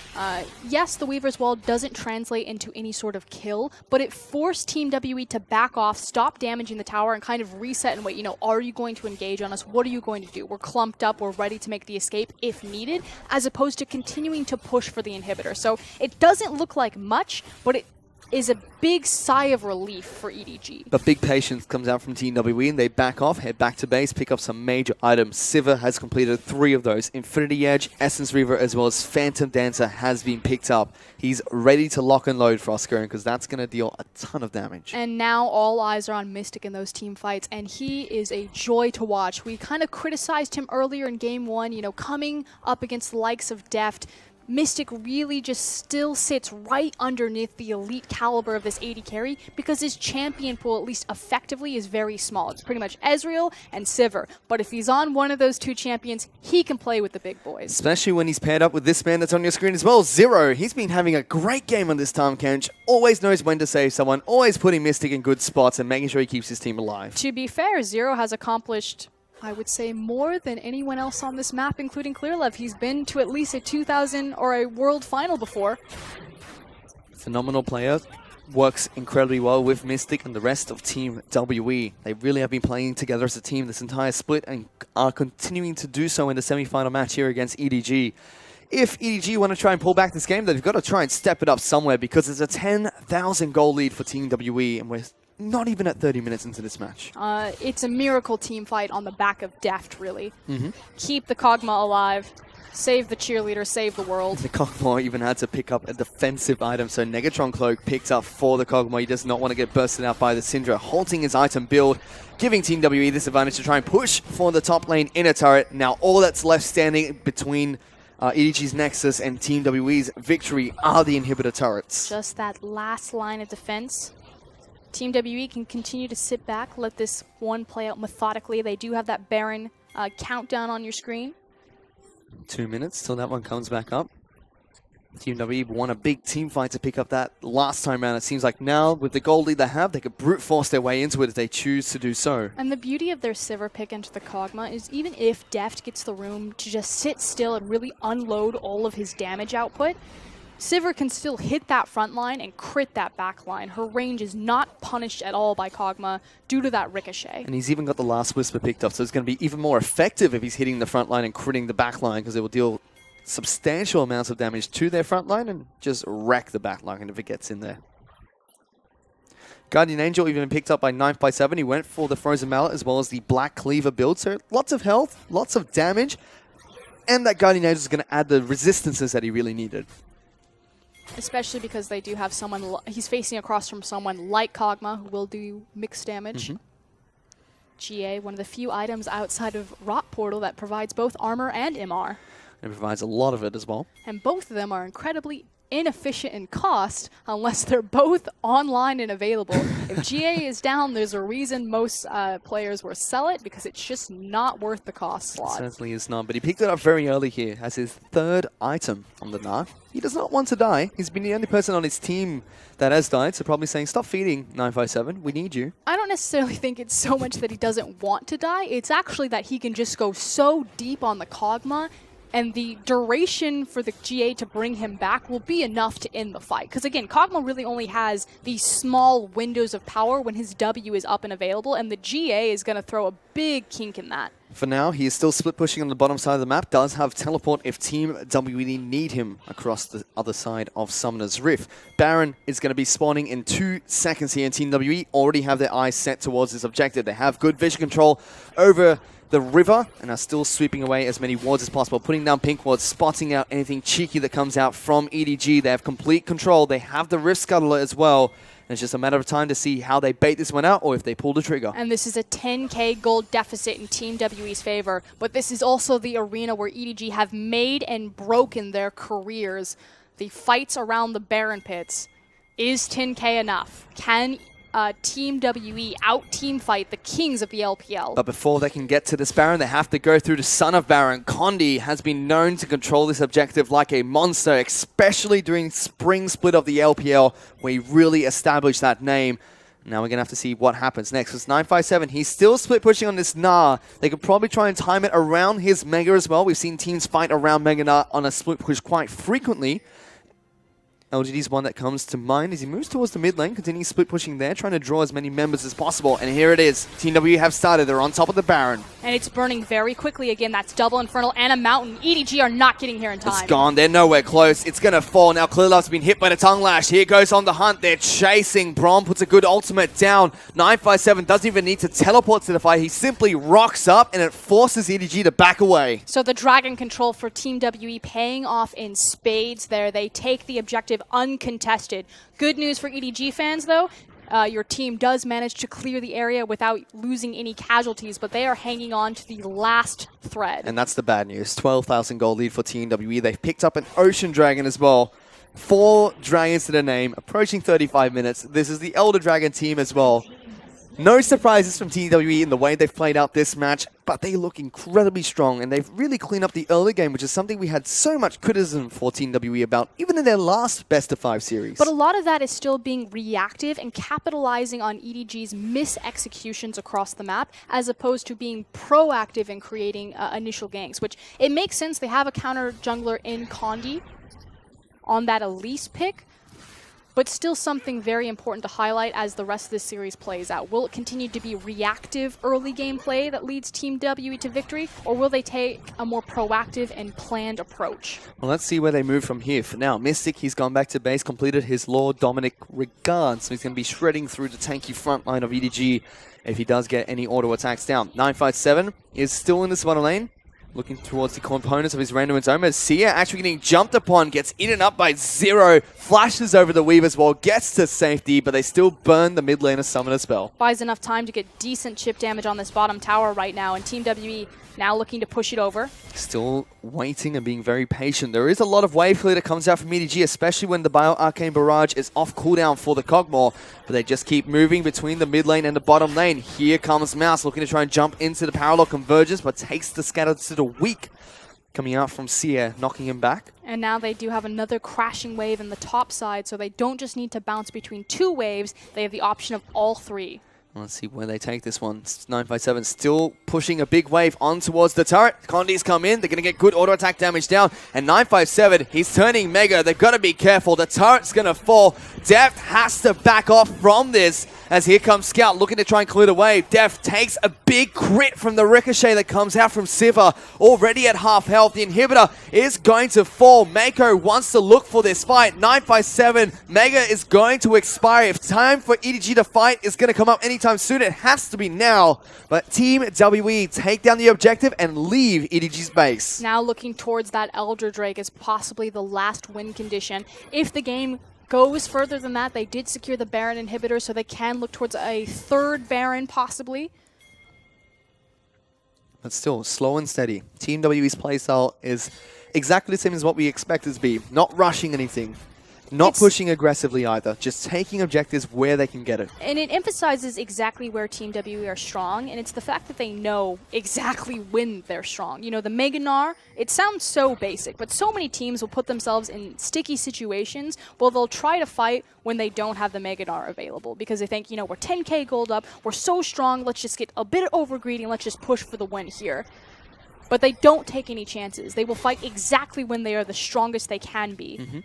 yes, the Weaver's Wall doesn't translate into any sort of kill, but it forced Team WE to back off, stop damaging the tower, and kind of reset and wait. You know, are you going to engage on us? What are you going to do? We're clumped up. We're ready to make the escape if needed, as opposed to continuing to push for the inhibitor. So it doesn't look like much, but it is a big sigh of relief for EDG. But big patience comes out from Team WE, and they back off, head back to base, pick up some major items. Sivir has completed 3 of those. Infinity Edge, Essence Reaver, as well as Phantom Dancer has been picked up. He's ready to lock and load Frostcurrent, because that's going to deal a ton of damage. And now all eyes are on Mystic in those team fights, and he is a joy to watch. We kind of criticized him earlier in game 1, you know, coming up against the likes of Deft, Mystic really just still sits right underneath the elite caliber of this AD carry because his champion pool, at least effectively, is very small. It's pretty much Ezreal and Sivir. But if he's on one of those two champions, he can play with the big boys. Especially when he's paired up with this man that's on your screen as well, Zero. He's been having a great game on this time, Kench. Always knows when to save someone, always putting Mystic in good spots and making sure he keeps his team alive. To be fair, Zero has accomplished, I would say, more than anyone else on this map, including Clearlove. He's been to at least a 2000 or a world final before. Phenomenal player. Works incredibly well with Mystic and the rest of Team WE. They really have been playing together as a team this entire split and are continuing to do so in the semi-final match here against EDG. If EDG want to try and pull back this game, they've got to try and step it up somewhere because it's a 10,000 goal lead for Team WE and we're not even at 30 minutes into this match. It's a miracle team fight on the back of Deft, really. Keep the Kog'Maw alive. Save the cheerleader, save the world. The Kog'Maw even had to pick up a defensive item, so Negatron Cloak picked up for the Kog'Maw. He does not want to get bursted out by the Syndra, halting his item build, giving Team WE this advantage to try and push for the top lane inner turret. Now all that's left standing between EDG's Nexus and Team WE's victory are the inhibitor turrets. Just that last line of defense. Team WE can continue to sit back, let this one play out methodically. They do have that Baron countdown on your screen. 2 minutes till that one comes back up. Team WE won a big team fight to pick up that last time round. It seems like now, with the gold lead they have, they could brute force their way into it if they choose to do so. And the beauty of their Sivir pick into the Kog'Maw is even if Deft gets the room to just sit still and really unload all of his damage output, Sivir can still hit that front line and crit that back line. Her range is not punished at all by Kog'Maw due to that ricochet. And he's even got the last Whisper picked up, so it's going to be even more effective if he's hitting the front line and critting the back line, because it will deal substantial amounts of damage to their front line and just wreck the back line if it gets in there. Guardian Angel even picked up by 9x7. He went for the Frozen Mallet as well as the Black Cleaver build, so lots of health, lots of damage, and that Guardian Angel is going to add the resistances that he really needed. Especially because they do have someone, he's facing across from someone like Kog'Maw, who will do mixed damage. GA, one of the few items outside of Rot Portal that provides both armor and MR. It provides a lot of it as well. And both of them are incredibly inefficient in cost unless they're both online and available. If GA is down, there's a reason most players will sell it, because it's just not worth the cost slot. It certainly is not, but he picked it up very early here as his third item on the Gnar. He does not want to die. He's been the only person on his team that has died, so probably saying, stop feeding 957, we need you. I don't necessarily think it's so much that he doesn't want to die, it's actually that he can just go so deep on the Kog'Maw, and the duration for the GA to bring him back will be enough to end the fight. Because again, Kog'Maw really only has these small windows of power when his W is up and available, and the GA is going to throw a big kink in that. For now, he is still split pushing on the bottom side of the map, does have teleport if Team WE need him across the other side of Summoner's Rift. Baron is going to be spawning in 2 seconds here, and Team WE already have their eyes set towards this objective. They have good vision control over the river and are still sweeping away as many wards as possible, putting down pink wards, spotting out anything cheeky that comes out from EDG. They have complete control. They have the Rift Scuttler as well. And it's just a matter of time to see how they bait this one out or if they pull the trigger. And this is a 10k gold deficit in Team WE's favor, but this is also the arena where EDG have made and broken their careers. The fights around the Baron pits. Is 10k enough? Can Team WE out-team fight the kings of the LPL? But before they can get to this Baron, they have to go through the Son of Baron. Condi has been known to control this objective like a monster, especially during spring split of the LPL, where he really established that name. Now we're going to have to see what happens next. It's 957. He's still split pushing on this Gnar. They could probably try and time it around his Mega as well. We've seen teams fight around Mega Gnar on a split push quite frequently. LGD's one that comes to mind as he moves towards the mid lane, continuing split pushing there, trying to draw as many members as possible. And here it is. Team W have started. They're on top of the Baron. And it's burning very quickly. Again, that's double Infernal and a Mountain. EDG are not getting here in time. It's gone. They're nowhere close. It's going to fall. Now Clearlove's been hit by the Tongue Lash. Here goes on the hunt. They're chasing. Brom puts a good ultimate down. 957 doesn't even need to teleport to the fight. He simply rocks up and it forces EDG to back away. So the Dragon control for Team WE paying off in spades there. They take the objective uncontested. Good news for EDG fans, though. your team does manage to clear the area without losing any casualties, but they are hanging on to the last thread. And that's the bad news. 12,000 gold lead for TWE. They've picked up an Ocean Dragon as well. 4 dragons to the name, approaching 35 minutes. This is the Elder Dragon team as well. No surprises from TWE in the way they've played out this match, but they look incredibly strong, and they've really cleaned up the early game, which is something we had so much criticism for TWE about, even in their last best-of-5 series. But a lot of that is still being reactive and capitalizing on EDG's mis-executions across the map, as opposed to being proactive in creating initial ganks, which it makes sense. They have a counter jungler in Condi on that Elise pick, but still something very important to highlight as the rest of this series plays out. Will it continue to be reactive early game play that leads Team WE to victory, or will they take a more proactive and planned approach? Well, let's see where they move from here. For now, Mystic, he's gone back to base, completed his Lord Dominic Regard, so he's going to be shredding through the tanky front line of EDG if he does get any auto attacks down. 957 is still in this bottom lane. Looking towards the components of his random and Zoma. Sia actually getting jumped upon, gets eaten up by Zero, flashes over the Weaver's wall, gets to safety, but they still burn the mid laner summoner spell. Buys enough time to get decent chip damage on this bottom tower right now, and Team WE now looking to push it over. Still waiting and being very patient. There is a lot of wave clear that comes out from EDG, especially when the Bio Arcane Barrage is off cooldown for the Cogmore, but they just keep moving between the mid lane and the bottom lane. Here comes Mouse looking to try and jump into the Parallel Convergence, but takes the scatter to the weak. Coming out from Sia, knocking him back. And now they do have another crashing wave in the top side, so they don't just need to bounce between 2 waves, they have the option of all 3. Let's see where they take this one. 957 still pushing a big wave on towards the turret. Condi's come in. They're going to get good auto attack damage down. And 957, he's turning Mega. They've got to be careful. The turret's going to fall. Deft has to back off from this, as here comes Scout looking to try and clear the wave. Deft takes a big crit from the ricochet that comes out from Siva. Already at half health. The inhibitor is going to fall. Mako wants to look for this fight. 957, Mega is going to expire. If time for EDG to fight is going to come up anytime soon, it has to be now. But Team WE take down the objective and leave EDG's base. Now looking towards that Elder Drake as possibly the last win condition. If the game goes further than that, they did secure the Baron inhibitor, so they can look towards a 3rd Baron possibly. But still, slow and steady. Team WE's playstyle is exactly the same as what we expect it to be. Not rushing anything. Not pushing aggressively either, just taking objectives where they can get it. And it emphasizes exactly where Team WE are strong, and it's the fact that they know exactly when they're strong. You know, the Mega Gnar, it sounds so basic, but so many teams will put themselves in sticky situations where they'll try to fight when they don't have the Mega Gnar available, because they think, you know, we're 10k gold up, we're so strong, let's just get a bit over greedy and let's just push for the win here. But they don't take any chances. They will fight exactly when they are the strongest they can be. Mm-hmm.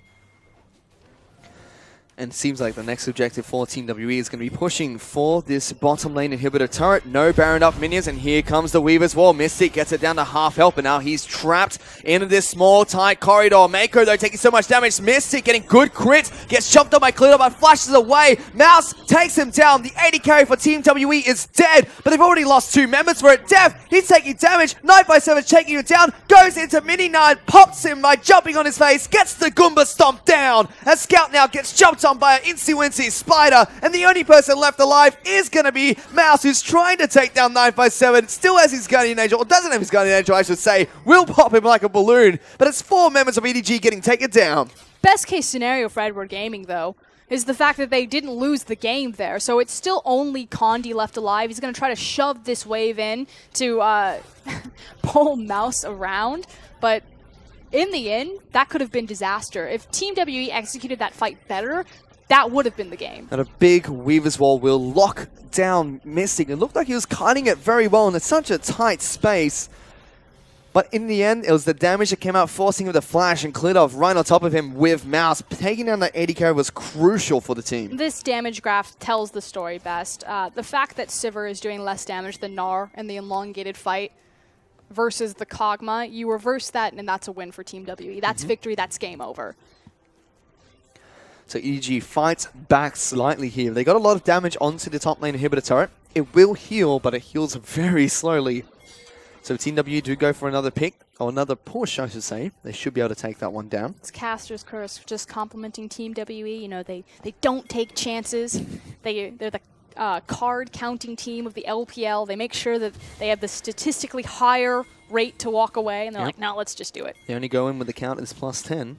And it seems like the next objective for Team WE is going to be pushing for this bottom lane inhibitor turret. No Baron up minions, and here comes the Weaver's Wall. Mystic gets it down to half health, but now he's trapped in this small, tight corridor. Mako, though, taking so much damage. Mystic getting good crit, gets chopped up by Clear, but flashes away. Mouse takes him down. The 80 carry for Team WE is dead, but they've already lost 2 members for it. Dev, he's taking damage. 957 taking him down, goes into Mini 9, pops him by jumping on his face, gets the Goomba stomp down. As Scout now gets jumped on by an Incy-Wincy Spider, and the only person left alive is going to be Mouse, who's trying to take down 957, still has his Guardian Angel, or doesn't have his Guardian Angel, I should say, will pop him like a balloon, but it's 4 members of EDG getting taken down. Best case scenario for Edward Gaming, though, is the fact that they didn't lose the game there, so it's still only Condi left alive. He's going to try to shove this wave in to pull Mouse around, but in the end, that could have been disaster. If Team WE executed that fight better, that would have been the game. And a big Weaver's Wall will lock down Mystic. It looked like he was kiting it very well, and it's such a tight space. But in the end, it was the damage that came out, forcing him to flash and cleared off right on top of him with Mouse. Taking down that 80 carry was crucial for the team. This damage graph tells the story best. The fact that Sivir is doing less damage than Gnar in the elongated fight versus the Kog'Maw, you reverse that, and that's a win for Team WE. That's victory, that's game over. So EDG fights back slightly here. They got a lot of damage onto the top lane inhibitor turret. It will heal, but it heals very slowly. So Team W do go for another pick. Oh, another push, I should say. They should be able to take that one down. It's Caster's Curse, just complimenting Team WE. You know, they don't take chances. They're the card counting team of the LPL. They make sure that they have the statistically higher rate to walk away, and they're like, no, let's just do it. They only go in with the count is +10.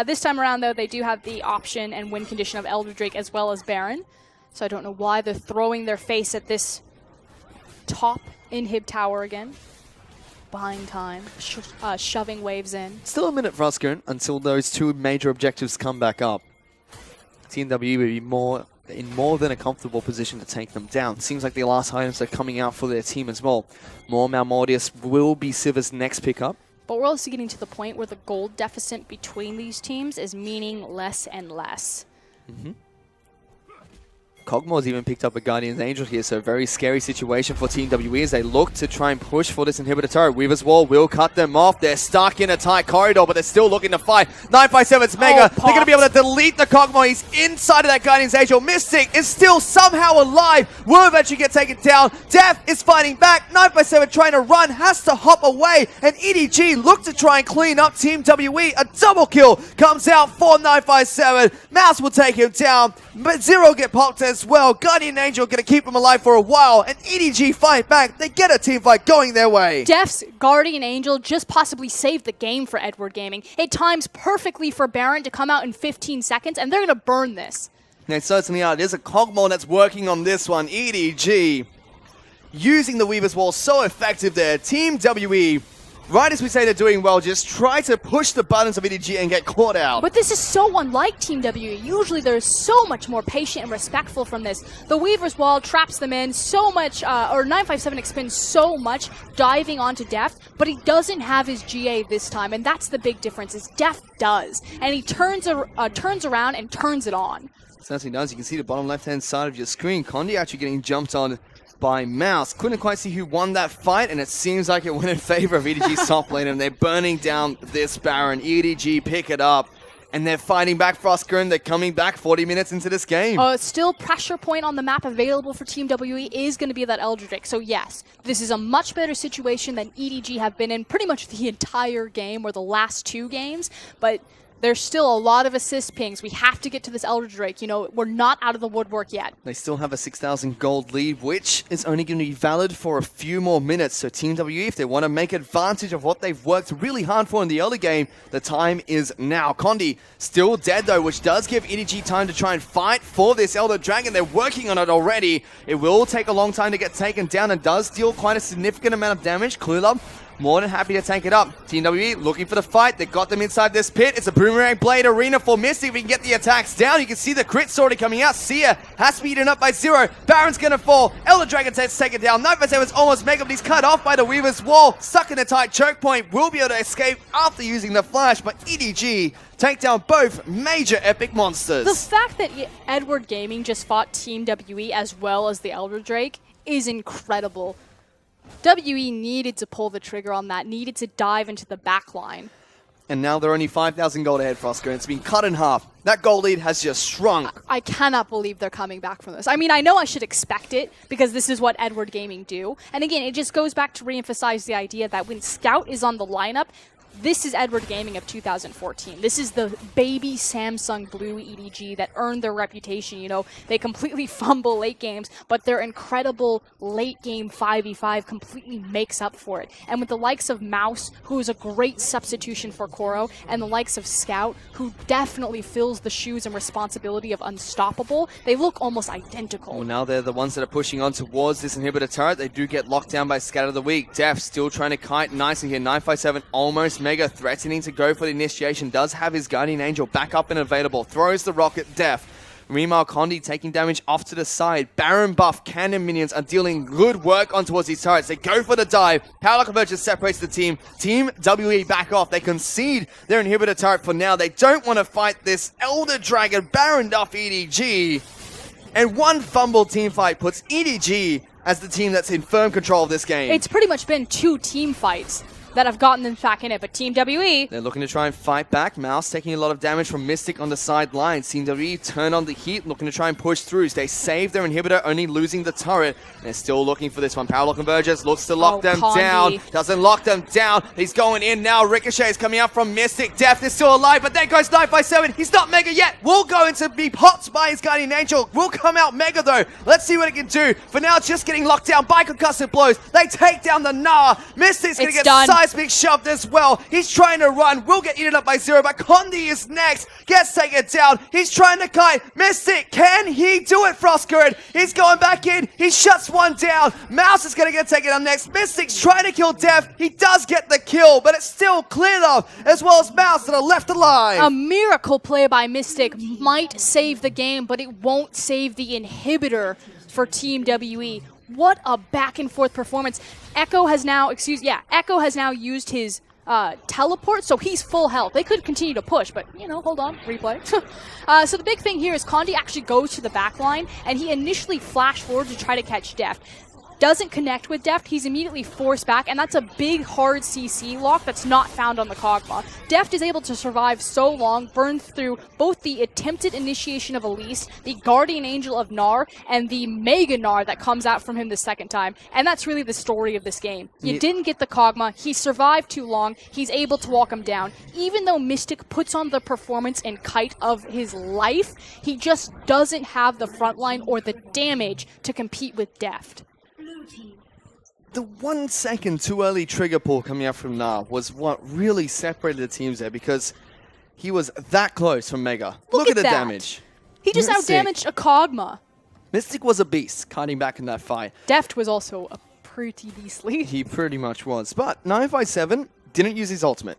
This time around, though, they do have the option and win condition of Elder Drake as well as Baron. So I don't know why they're throwing their face at this top inhib tower again. Buying time, shoving waves in. Still a minute for us, until those two major objectives come back up. Team W will be in more than a comfortable position to take them down. Seems like the last items are coming out for their team as well. More Malmortius will be Siva's next pickup. But we're also getting to the point where the gold deficit between these teams is meaning less and less. Kog'Maw's even picked up a Guardian's Angel here, so a very scary situation for Team WE as they look to try and push for this inhibitor turret. Weaver's Wall will cut them off. They're stuck in a tight corridor, but they're still looking to fight. 957's Mega. They're going to be able to delete the Kog'Maw. He's inside of that Guardian's Angel. Mystic is still somehow alive. Will eventually get taken down. Def is fighting back. 957 trying to run, has to hop away. And EDG look to try and clean up Team WE. A double kill comes out for 957. Mouse will take him down, but Zero get popped as well. Guardian Angel going to keep him alive for a while, and EDG fight back. They get a team fight going their way. Def's Guardian Angel just possibly saved the game for Edward Gaming. It times perfectly for Baron to come out in 15 seconds, and they're going to burn this. They certainly are. There's a Kog'Maw that's working on this one. EDG using the Weaver's Wall so effective there. Team WE, right as we say they're doing well, just try to push the buttons of EDG and get caught out. But this is so unlike Team WE. Usually they're so much more patient and respectful from this. The Weaver's Wall traps them in so much, or 957 expends so much diving onto Def, but he doesn't have his GA this time, and that's the big difference, is Def does. And he turns around and turns it on. Certainly does. You can see the bottom left-hand side of your screen. Condi actually getting jumped on by Mouse. Couldn't quite see who won that fight, and it seems like it went in favor of EDG's top lane, and they're burning down this Baron. EDG pick it up, and they're fighting back Frostgurn. They're coming back 40 minutes into this game. Still pressure point on the map available for Team WE is going to be that Elder Drake. So yes, this is a much better situation than EDG have been in pretty much the entire game, or the last two games, but there's still a lot of assist pings. We have to get to this Elder Drake. You know, we're not out of the woodwork yet. They still have a 6,000 gold lead, which is only going to be valid for a few more minutes. So Team WE, if they want to make advantage of what they've worked really hard for in the early game, the time is now. Condi still dead though, which does give EDG time to try and fight for this Elder Dragon. They're working on it already. It will take a long time to get taken down and does deal quite a significant amount of damage. Cluelab more than happy to take it up. Team WE looking for the fight. They got them inside this pit. It's a Boomerang Blade arena for Misty. If we can get the attacks down, you can see the crits already coming out. Sia has to be eaten up by Zero. Baron's going to fall. Elder Dragon takes it down. 957's almost Mega, but he's cut off by the Weaver's Wall. Stuck in a tight choke point. Will be able to escape after using the flash, but EDG take down both major epic monsters. The fact that Edward Gaming just fought Team WE as well as the Elder Drake is incredible. WE needed to pull the trigger on that, needed to dive into the back line. And now they're only 5,000 gold ahead, Frostgurn. It's been cut in half. That gold lead has just shrunk. I cannot believe they're coming back from this. I mean, I know I should expect it because this is what Edward Gaming do. And again, it just goes back to reemphasize the idea that when Scout is on the lineup, this is Edward Gaming of 2014. This is the baby Samsung Blue EDG that earned their reputation. You know, they completely fumble late games, but their incredible late game 5v5 completely makes up for it. And with the likes of Mouse, who is a great substitution for Koro, and the likes of Scout, who definitely fills the shoes and responsibility of Unstoppable, they look almost identical. Well, now they're the ones that are pushing on towards this inhibitor turret. They do get locked down by Scatter the Weak. Def still trying to kite nicely here. 957 almost Mega threatening to go for the initiation. Does have his Guardian Angel back up and available. Throws the rocket. Def. Meanwhile, Condi taking damage off to the side. Baron buff cannon minions are dealing good work on towards these turrets. They go for the dive. Power Convergence separates the team. Team WE back off. They concede their inhibitor turret for now. They don't want to fight this Elder Dragon. Baron off EDG. And one fumble team fight puts EDG as the team that's in firm control of this game. It's pretty much been two team fights. that have gotten them back in it. But Team WE, they're looking to try and fight back. Mouse taking a lot of damage from Mystic on the sidelines. Team WE turn on the heat, looking to try and push through. They save their inhibitor, only losing the turret. They're still looking for this one. Power Lock Convergence looks to lock them down. Doesn't lock them down. He's going in now. Ricochet is coming out from Mystic. Deft is still alive, but there goes 957. He's not Mega yet. Will go into be popped by his Guardian Angel. Will come out Mega though. Let's see what it can do. For now, it's just getting locked down by concussive blows. They take down the Gnar. Mystic's going to get Seismic shoved as well. He's trying to run. Will get eaten up by Zero, but Condi is next. Gets taken down. He's trying to kite. Mystic, can he do it, Frostgird? He's going back in. He shuts one down. Mouse is going to get taken down next. Mystic's trying to kill Def. He does get the kill, but it's still cleared up, as well as Mouse that are left alive. A miracle play by Mystic might save the game, but it won't save the inhibitor for Team WE. What a back and forth performance. Echo has now used his teleport, so he's full health. They could continue to push, but, you know, hold on, replay. So the big thing here is Condi actually goes to the back line, and he initially flashed forward to try to catch Deft. Doesn't connect with Deft, he's immediately forced back, and that's a big, hard CC lock that's not found on the Kog'Maw. Deft is able to survive so long, burn through both the attempted initiation of Elise, the Guardian Angel of Gnar, and the Mega Gnar that comes out from him the second time. And that's really the story of this game. You didn't get the Kog'Maw, he survived too long, he's able to walk him down. Even though Mystic puts on the performance and kite of his life, he just doesn't have the frontline or the damage to compete with Deft. The 1 second too early trigger pull coming out from Gnar was what really separated the teams there, because he was that close from Mega. Look at the damage. He just outdamaged a Kog'Maw. Mystic was a beast, kiting back in that fight. Deft was also a pretty beastly. He pretty much was. But 957 didn't use his ultimate.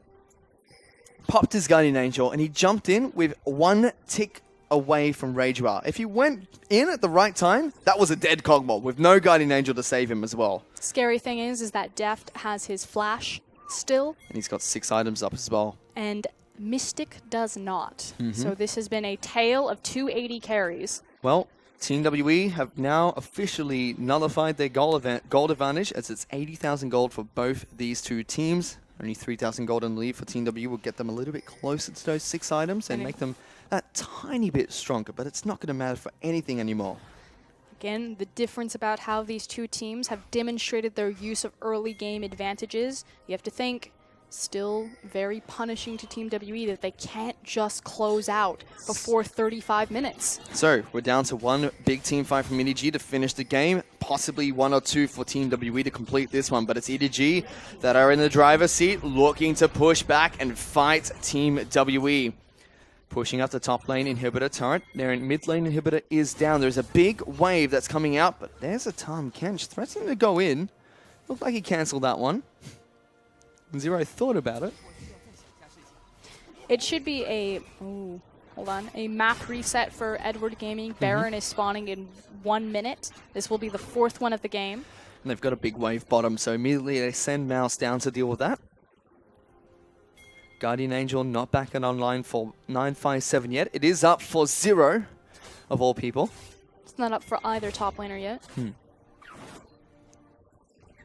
Popped his Guardian Angel, and he jumped in with 1 tick away from Rage Bar. If he went in at the right time, that was a dead Kog'Maw with no Guardian Angel to save him as well. Scary thing is that Deft has his flash still. And he's got 6 items up as well. And Mystic does not. So this has been a tale of 280 carries. Well, Team WE have now officially nullified their gold advantage, as it's 80,000 gold for both these two teams. Only 3,000 gold in the lead for Team WE will get them a little bit closer to those 6 items and make them that tiny bit stronger, but it's not going to matter for anything anymore. Again, the difference about how these two teams have demonstrated their use of early game advantages, you have to think, still very punishing to Team WE that they can't just close out before 35 minutes. So, we're down to 1 big team fight from EDG to finish the game, possibly 1 or 2 for Team WE to complete this one, but it's EDG that are in the driver's seat, looking to push back and fight Team WE. Pushing up the top lane inhibitor turret. Their mid lane inhibitor is down. There's a big wave that's coming out, but there's a Tahm Kench threatening to go in. Looked like he cancelled that one. Zero thought about it. It should be a a map reset for Edward Gaming. Baron is spawning in 1 minute. This will be the 4th one of the game. And they've got a big wave bottom, so immediately they send Mouse down to deal with that. Guardian Angel not back and online for 957 yet. It is up for Zero, of all people. It's not up for either top laner yet.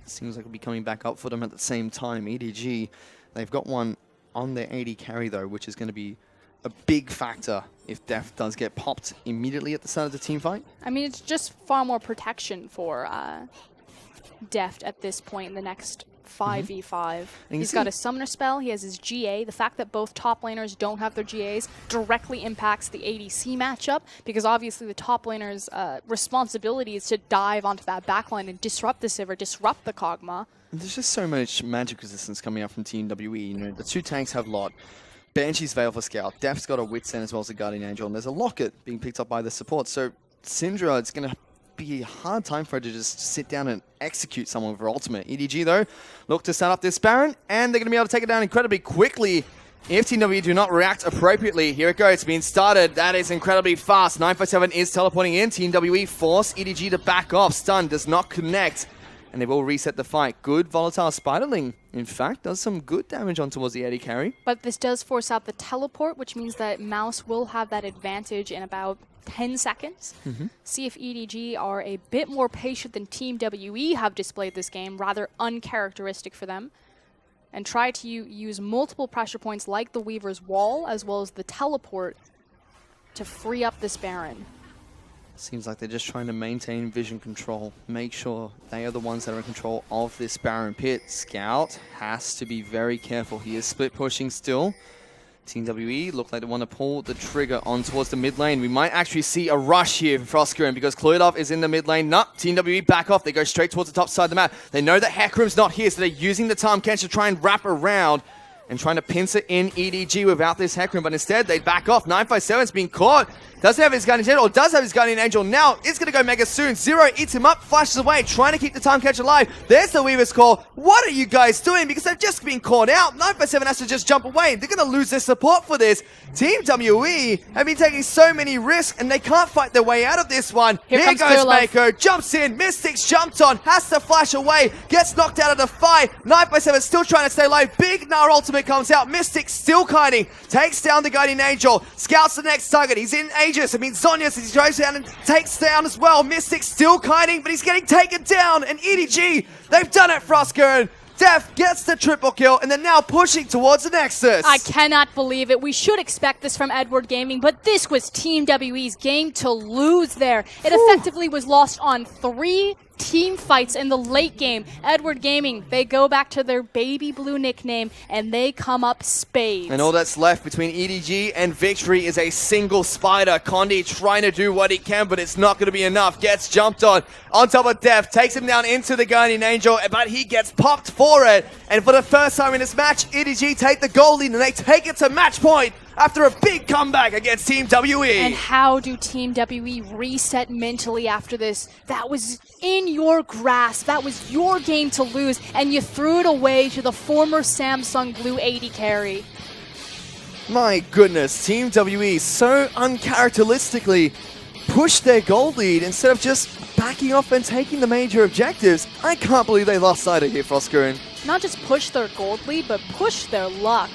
Seems like it'll be coming back up for them at the same time. EDG, they've got one on their 80 carry though, which is going to be a big factor if Deft does get popped immediately at the start of the team fight. I mean, it's just far more protection for Deft at this point in the next 5v5. He's got a summoner spell, he has his GA. The fact that both top laners don't have their GAs directly impacts the ADC matchup, because obviously the top laner's responsibility is to dive onto that backline and disrupt the Sivir, disrupt the Kog'Maw. There's just so much magic resistance coming out from Team WE. You know, the 2 tanks have Lot. Banshee's Veil for Scout. Deft's got a Wit's End as well as a Guardian Angel, and there's a Locket being picked up by the support. So Syndra, it's going to be a hard time for her to just sit down and execute someone with her ultimate. EDG, though, look to set up this Baron, and they're going to be able to take it down incredibly quickly. If Team WE do not react appropriately, here it goes. It's being started. That is incredibly fast. 957 is teleporting in. Team WE force EDG to back off. Stun does not connect, and they will reset the fight. Good volatile Spiderling, in fact, does some good damage on towards the AD carry. But this does force out the teleport, which means that Mouse will have that advantage in about 10 seconds. See if EDG are a bit more patient than Team WE have displayed this game, rather uncharacteristic for them. and try to use multiple pressure points like the Weaver's wall as well as the teleport to free up this Baron. Seems like they're just trying to maintain vision control, make sure they are the ones that are in control of this Baron pit. Scout has to be very careful. He is split pushing still. Team WE look like they want to pull the trigger on towards the mid lane. We might actually see a rush here from Frostgren because Kloidov is in the mid lane. No, Team WE back off. They go straight towards the top side of the map. They know that Hecarim's not here, so they're using the time catch to try and wrap around and trying to pincer in EDG without this Hecarim, but instead they back off. 957's been caught. Doesn't have his Guardian Angel, or does have his Guardian Angel now. It's going to go mega soon. Zero eats him up, flashes away, trying to keep the time catch alive. There's the Weaver's call. What are you guys doing? Because they've just been caught out. 957 has to just jump away. They're going to lose their support for this. Team WE have been taking so many risks, and they can't fight their way out of this one. Here goes Mako, jumps in. Mystics jumped on, has to flash away, gets knocked out of the fight. 957 still trying to stay alive. Big Gnar ultimate comes out. Mystics still kiting, takes down the Guardian Angel. Scouts the next target. He's in Aegis. I mean, Zonius, he goes down and takes down as well. Mystic still kiting, but he's getting taken down. And EDG, they've done it, Frostgren. Def gets the triple kill, and they're now pushing towards the Nexus. I cannot believe it. We should expect this from Edward Gaming, but this was Team WE's game to lose there. It effectively was lost on 3 team fights in the late game. Edward Gaming, they go back to their baby blue nickname, and they come up spades. And all that's left between EDG and victory is a single spider. Condi trying to do what he can, but it's not going to be enough. Gets jumped on top of Def, takes him down into the Guardian Angel, but he gets popped for it. And for the first time in this match, EDG take the goal lead, and they take it to match point after a big comeback against Team WE. And how do Team WE reset mentally after this? That was in your grasp. That was your game to lose, and you threw it away to the former Samsung Blue 80 carry. My goodness, Team WE so uncharacteristically pushed their goal lead instead of just backing off and taking the major objectives. I can't believe they lost sight of here, Frostgren. Not just push their gold lead, but push their luck.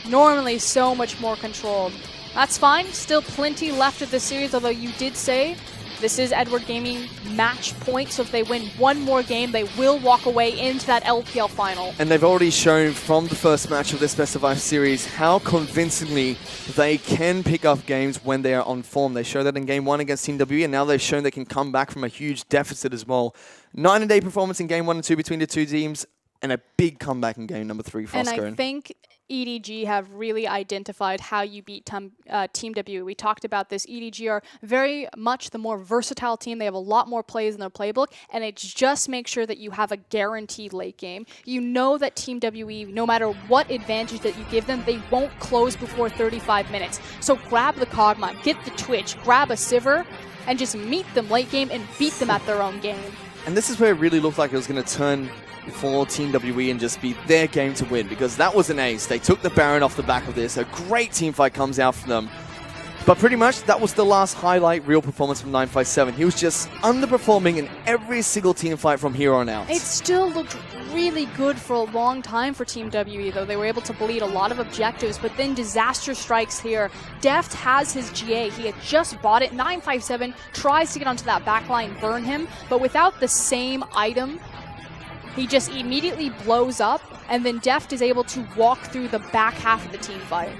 Normally so much more controlled. That's fine, still plenty left of the series, although you did say this is Edward Gaming match point, so if they win one more game, they will walk away into that LPL final. And they've already shown from the first match of this Best of 5 series how convincingly they can pick up games when they are on form. They showed that in Game 1 against Team WE, and now they've shown they can come back from a huge deficit as well. 9-day performance in Game 1 and 2 between the two teams, and a big comeback in Game number 3 for And Oscar. I think EDG have really identified how you beat Team WE. We talked about this. EDG are very much the more versatile team. They have a lot more plays in their playbook, and it just makes sure that you have a guaranteed late game. You know that Team WE, no matter what advantage that you give them, they won't close before 35 minutes. So grab the Kog'Maw, get the Twitch, grab a Sivir, and just meet them late game and beat them at their own game. And this is where it really looked like it was going to turn for Team WE and just be their game to win, because that was an ace. They took the Baron off the back of this. A great team fight comes out for them. But pretty much that was the last highlight real performance from 957. He was just underperforming in every single team fight from here on out. It still looked really good for a long time for Team WE, though. They were able to bleed a lot of objectives, but then disaster strikes here. Deft has his GA. He had just bought it. 957 tries to get onto that backline, burn him, but without the same item, he just immediately blows up, and then Deft is able to walk through the back half of the team fight.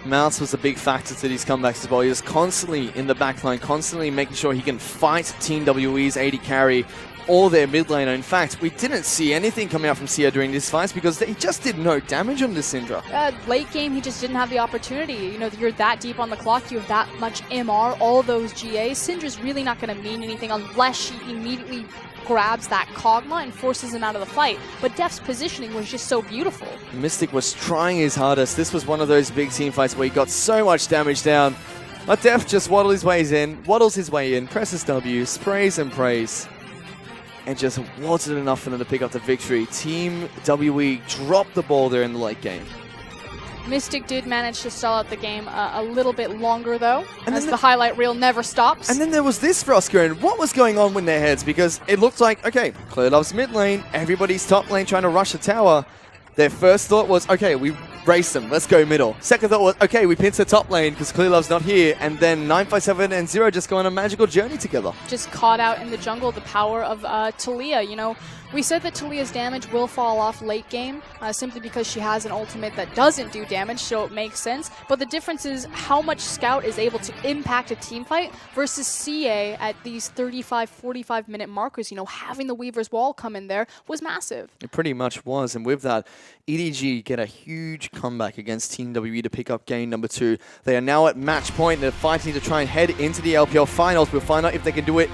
Mouse was a big factor to these comebacks as well. He was constantly in the backline, constantly making sure he can fight Team WE's AD carry or their mid laner. In fact, we didn't see anything coming out from Sia during these fights because he just did no damage on this Syndra. Late game, he just didn't have the opportunity. You know, you're that deep on the clock, you have that much MR, all those GAs. Syndra's really not going to mean anything unless she immediately grabs that Kog'Maw and forces him out of the fight. But Def's positioning was just so beautiful. Mystic was trying his hardest. This was one of those big team fights where he got so much damage down. But Def just waddles his way in, presses W, sprays and prays, and just wasn't enough for them to pick up the victory. Team WE dropped the ball there in the late game. Mystic did manage to stall out the game a little bit longer, though, as the highlight reel never stops. And then there was this for Oscar, and what was going on in their heads? Because it looked like, okay, Claire loves mid lane, everybody's top lane trying to rush the tower. Their first thought was, okay, we race them. Let's go middle. Second thought was, okay, we pinch the top lane because Clearlove's not here. And then 957 and Zero just go on a magical journey together. Just caught out in the jungle the power of Talia. You know, we said that Talia's damage will fall off late game simply because she has an ultimate that doesn't do damage, so it makes sense. But the difference is how much Scout is able to impact a team fight versus CA at these 35, 45-minute markers. You know, having the Weaver's Wall come in there was massive. It pretty much was. And with that, EDG get a huge comeback against Team WE to pick up game number 2. They are now at match point. They're fighting to try and head into the LPL finals. We'll find out if they can do it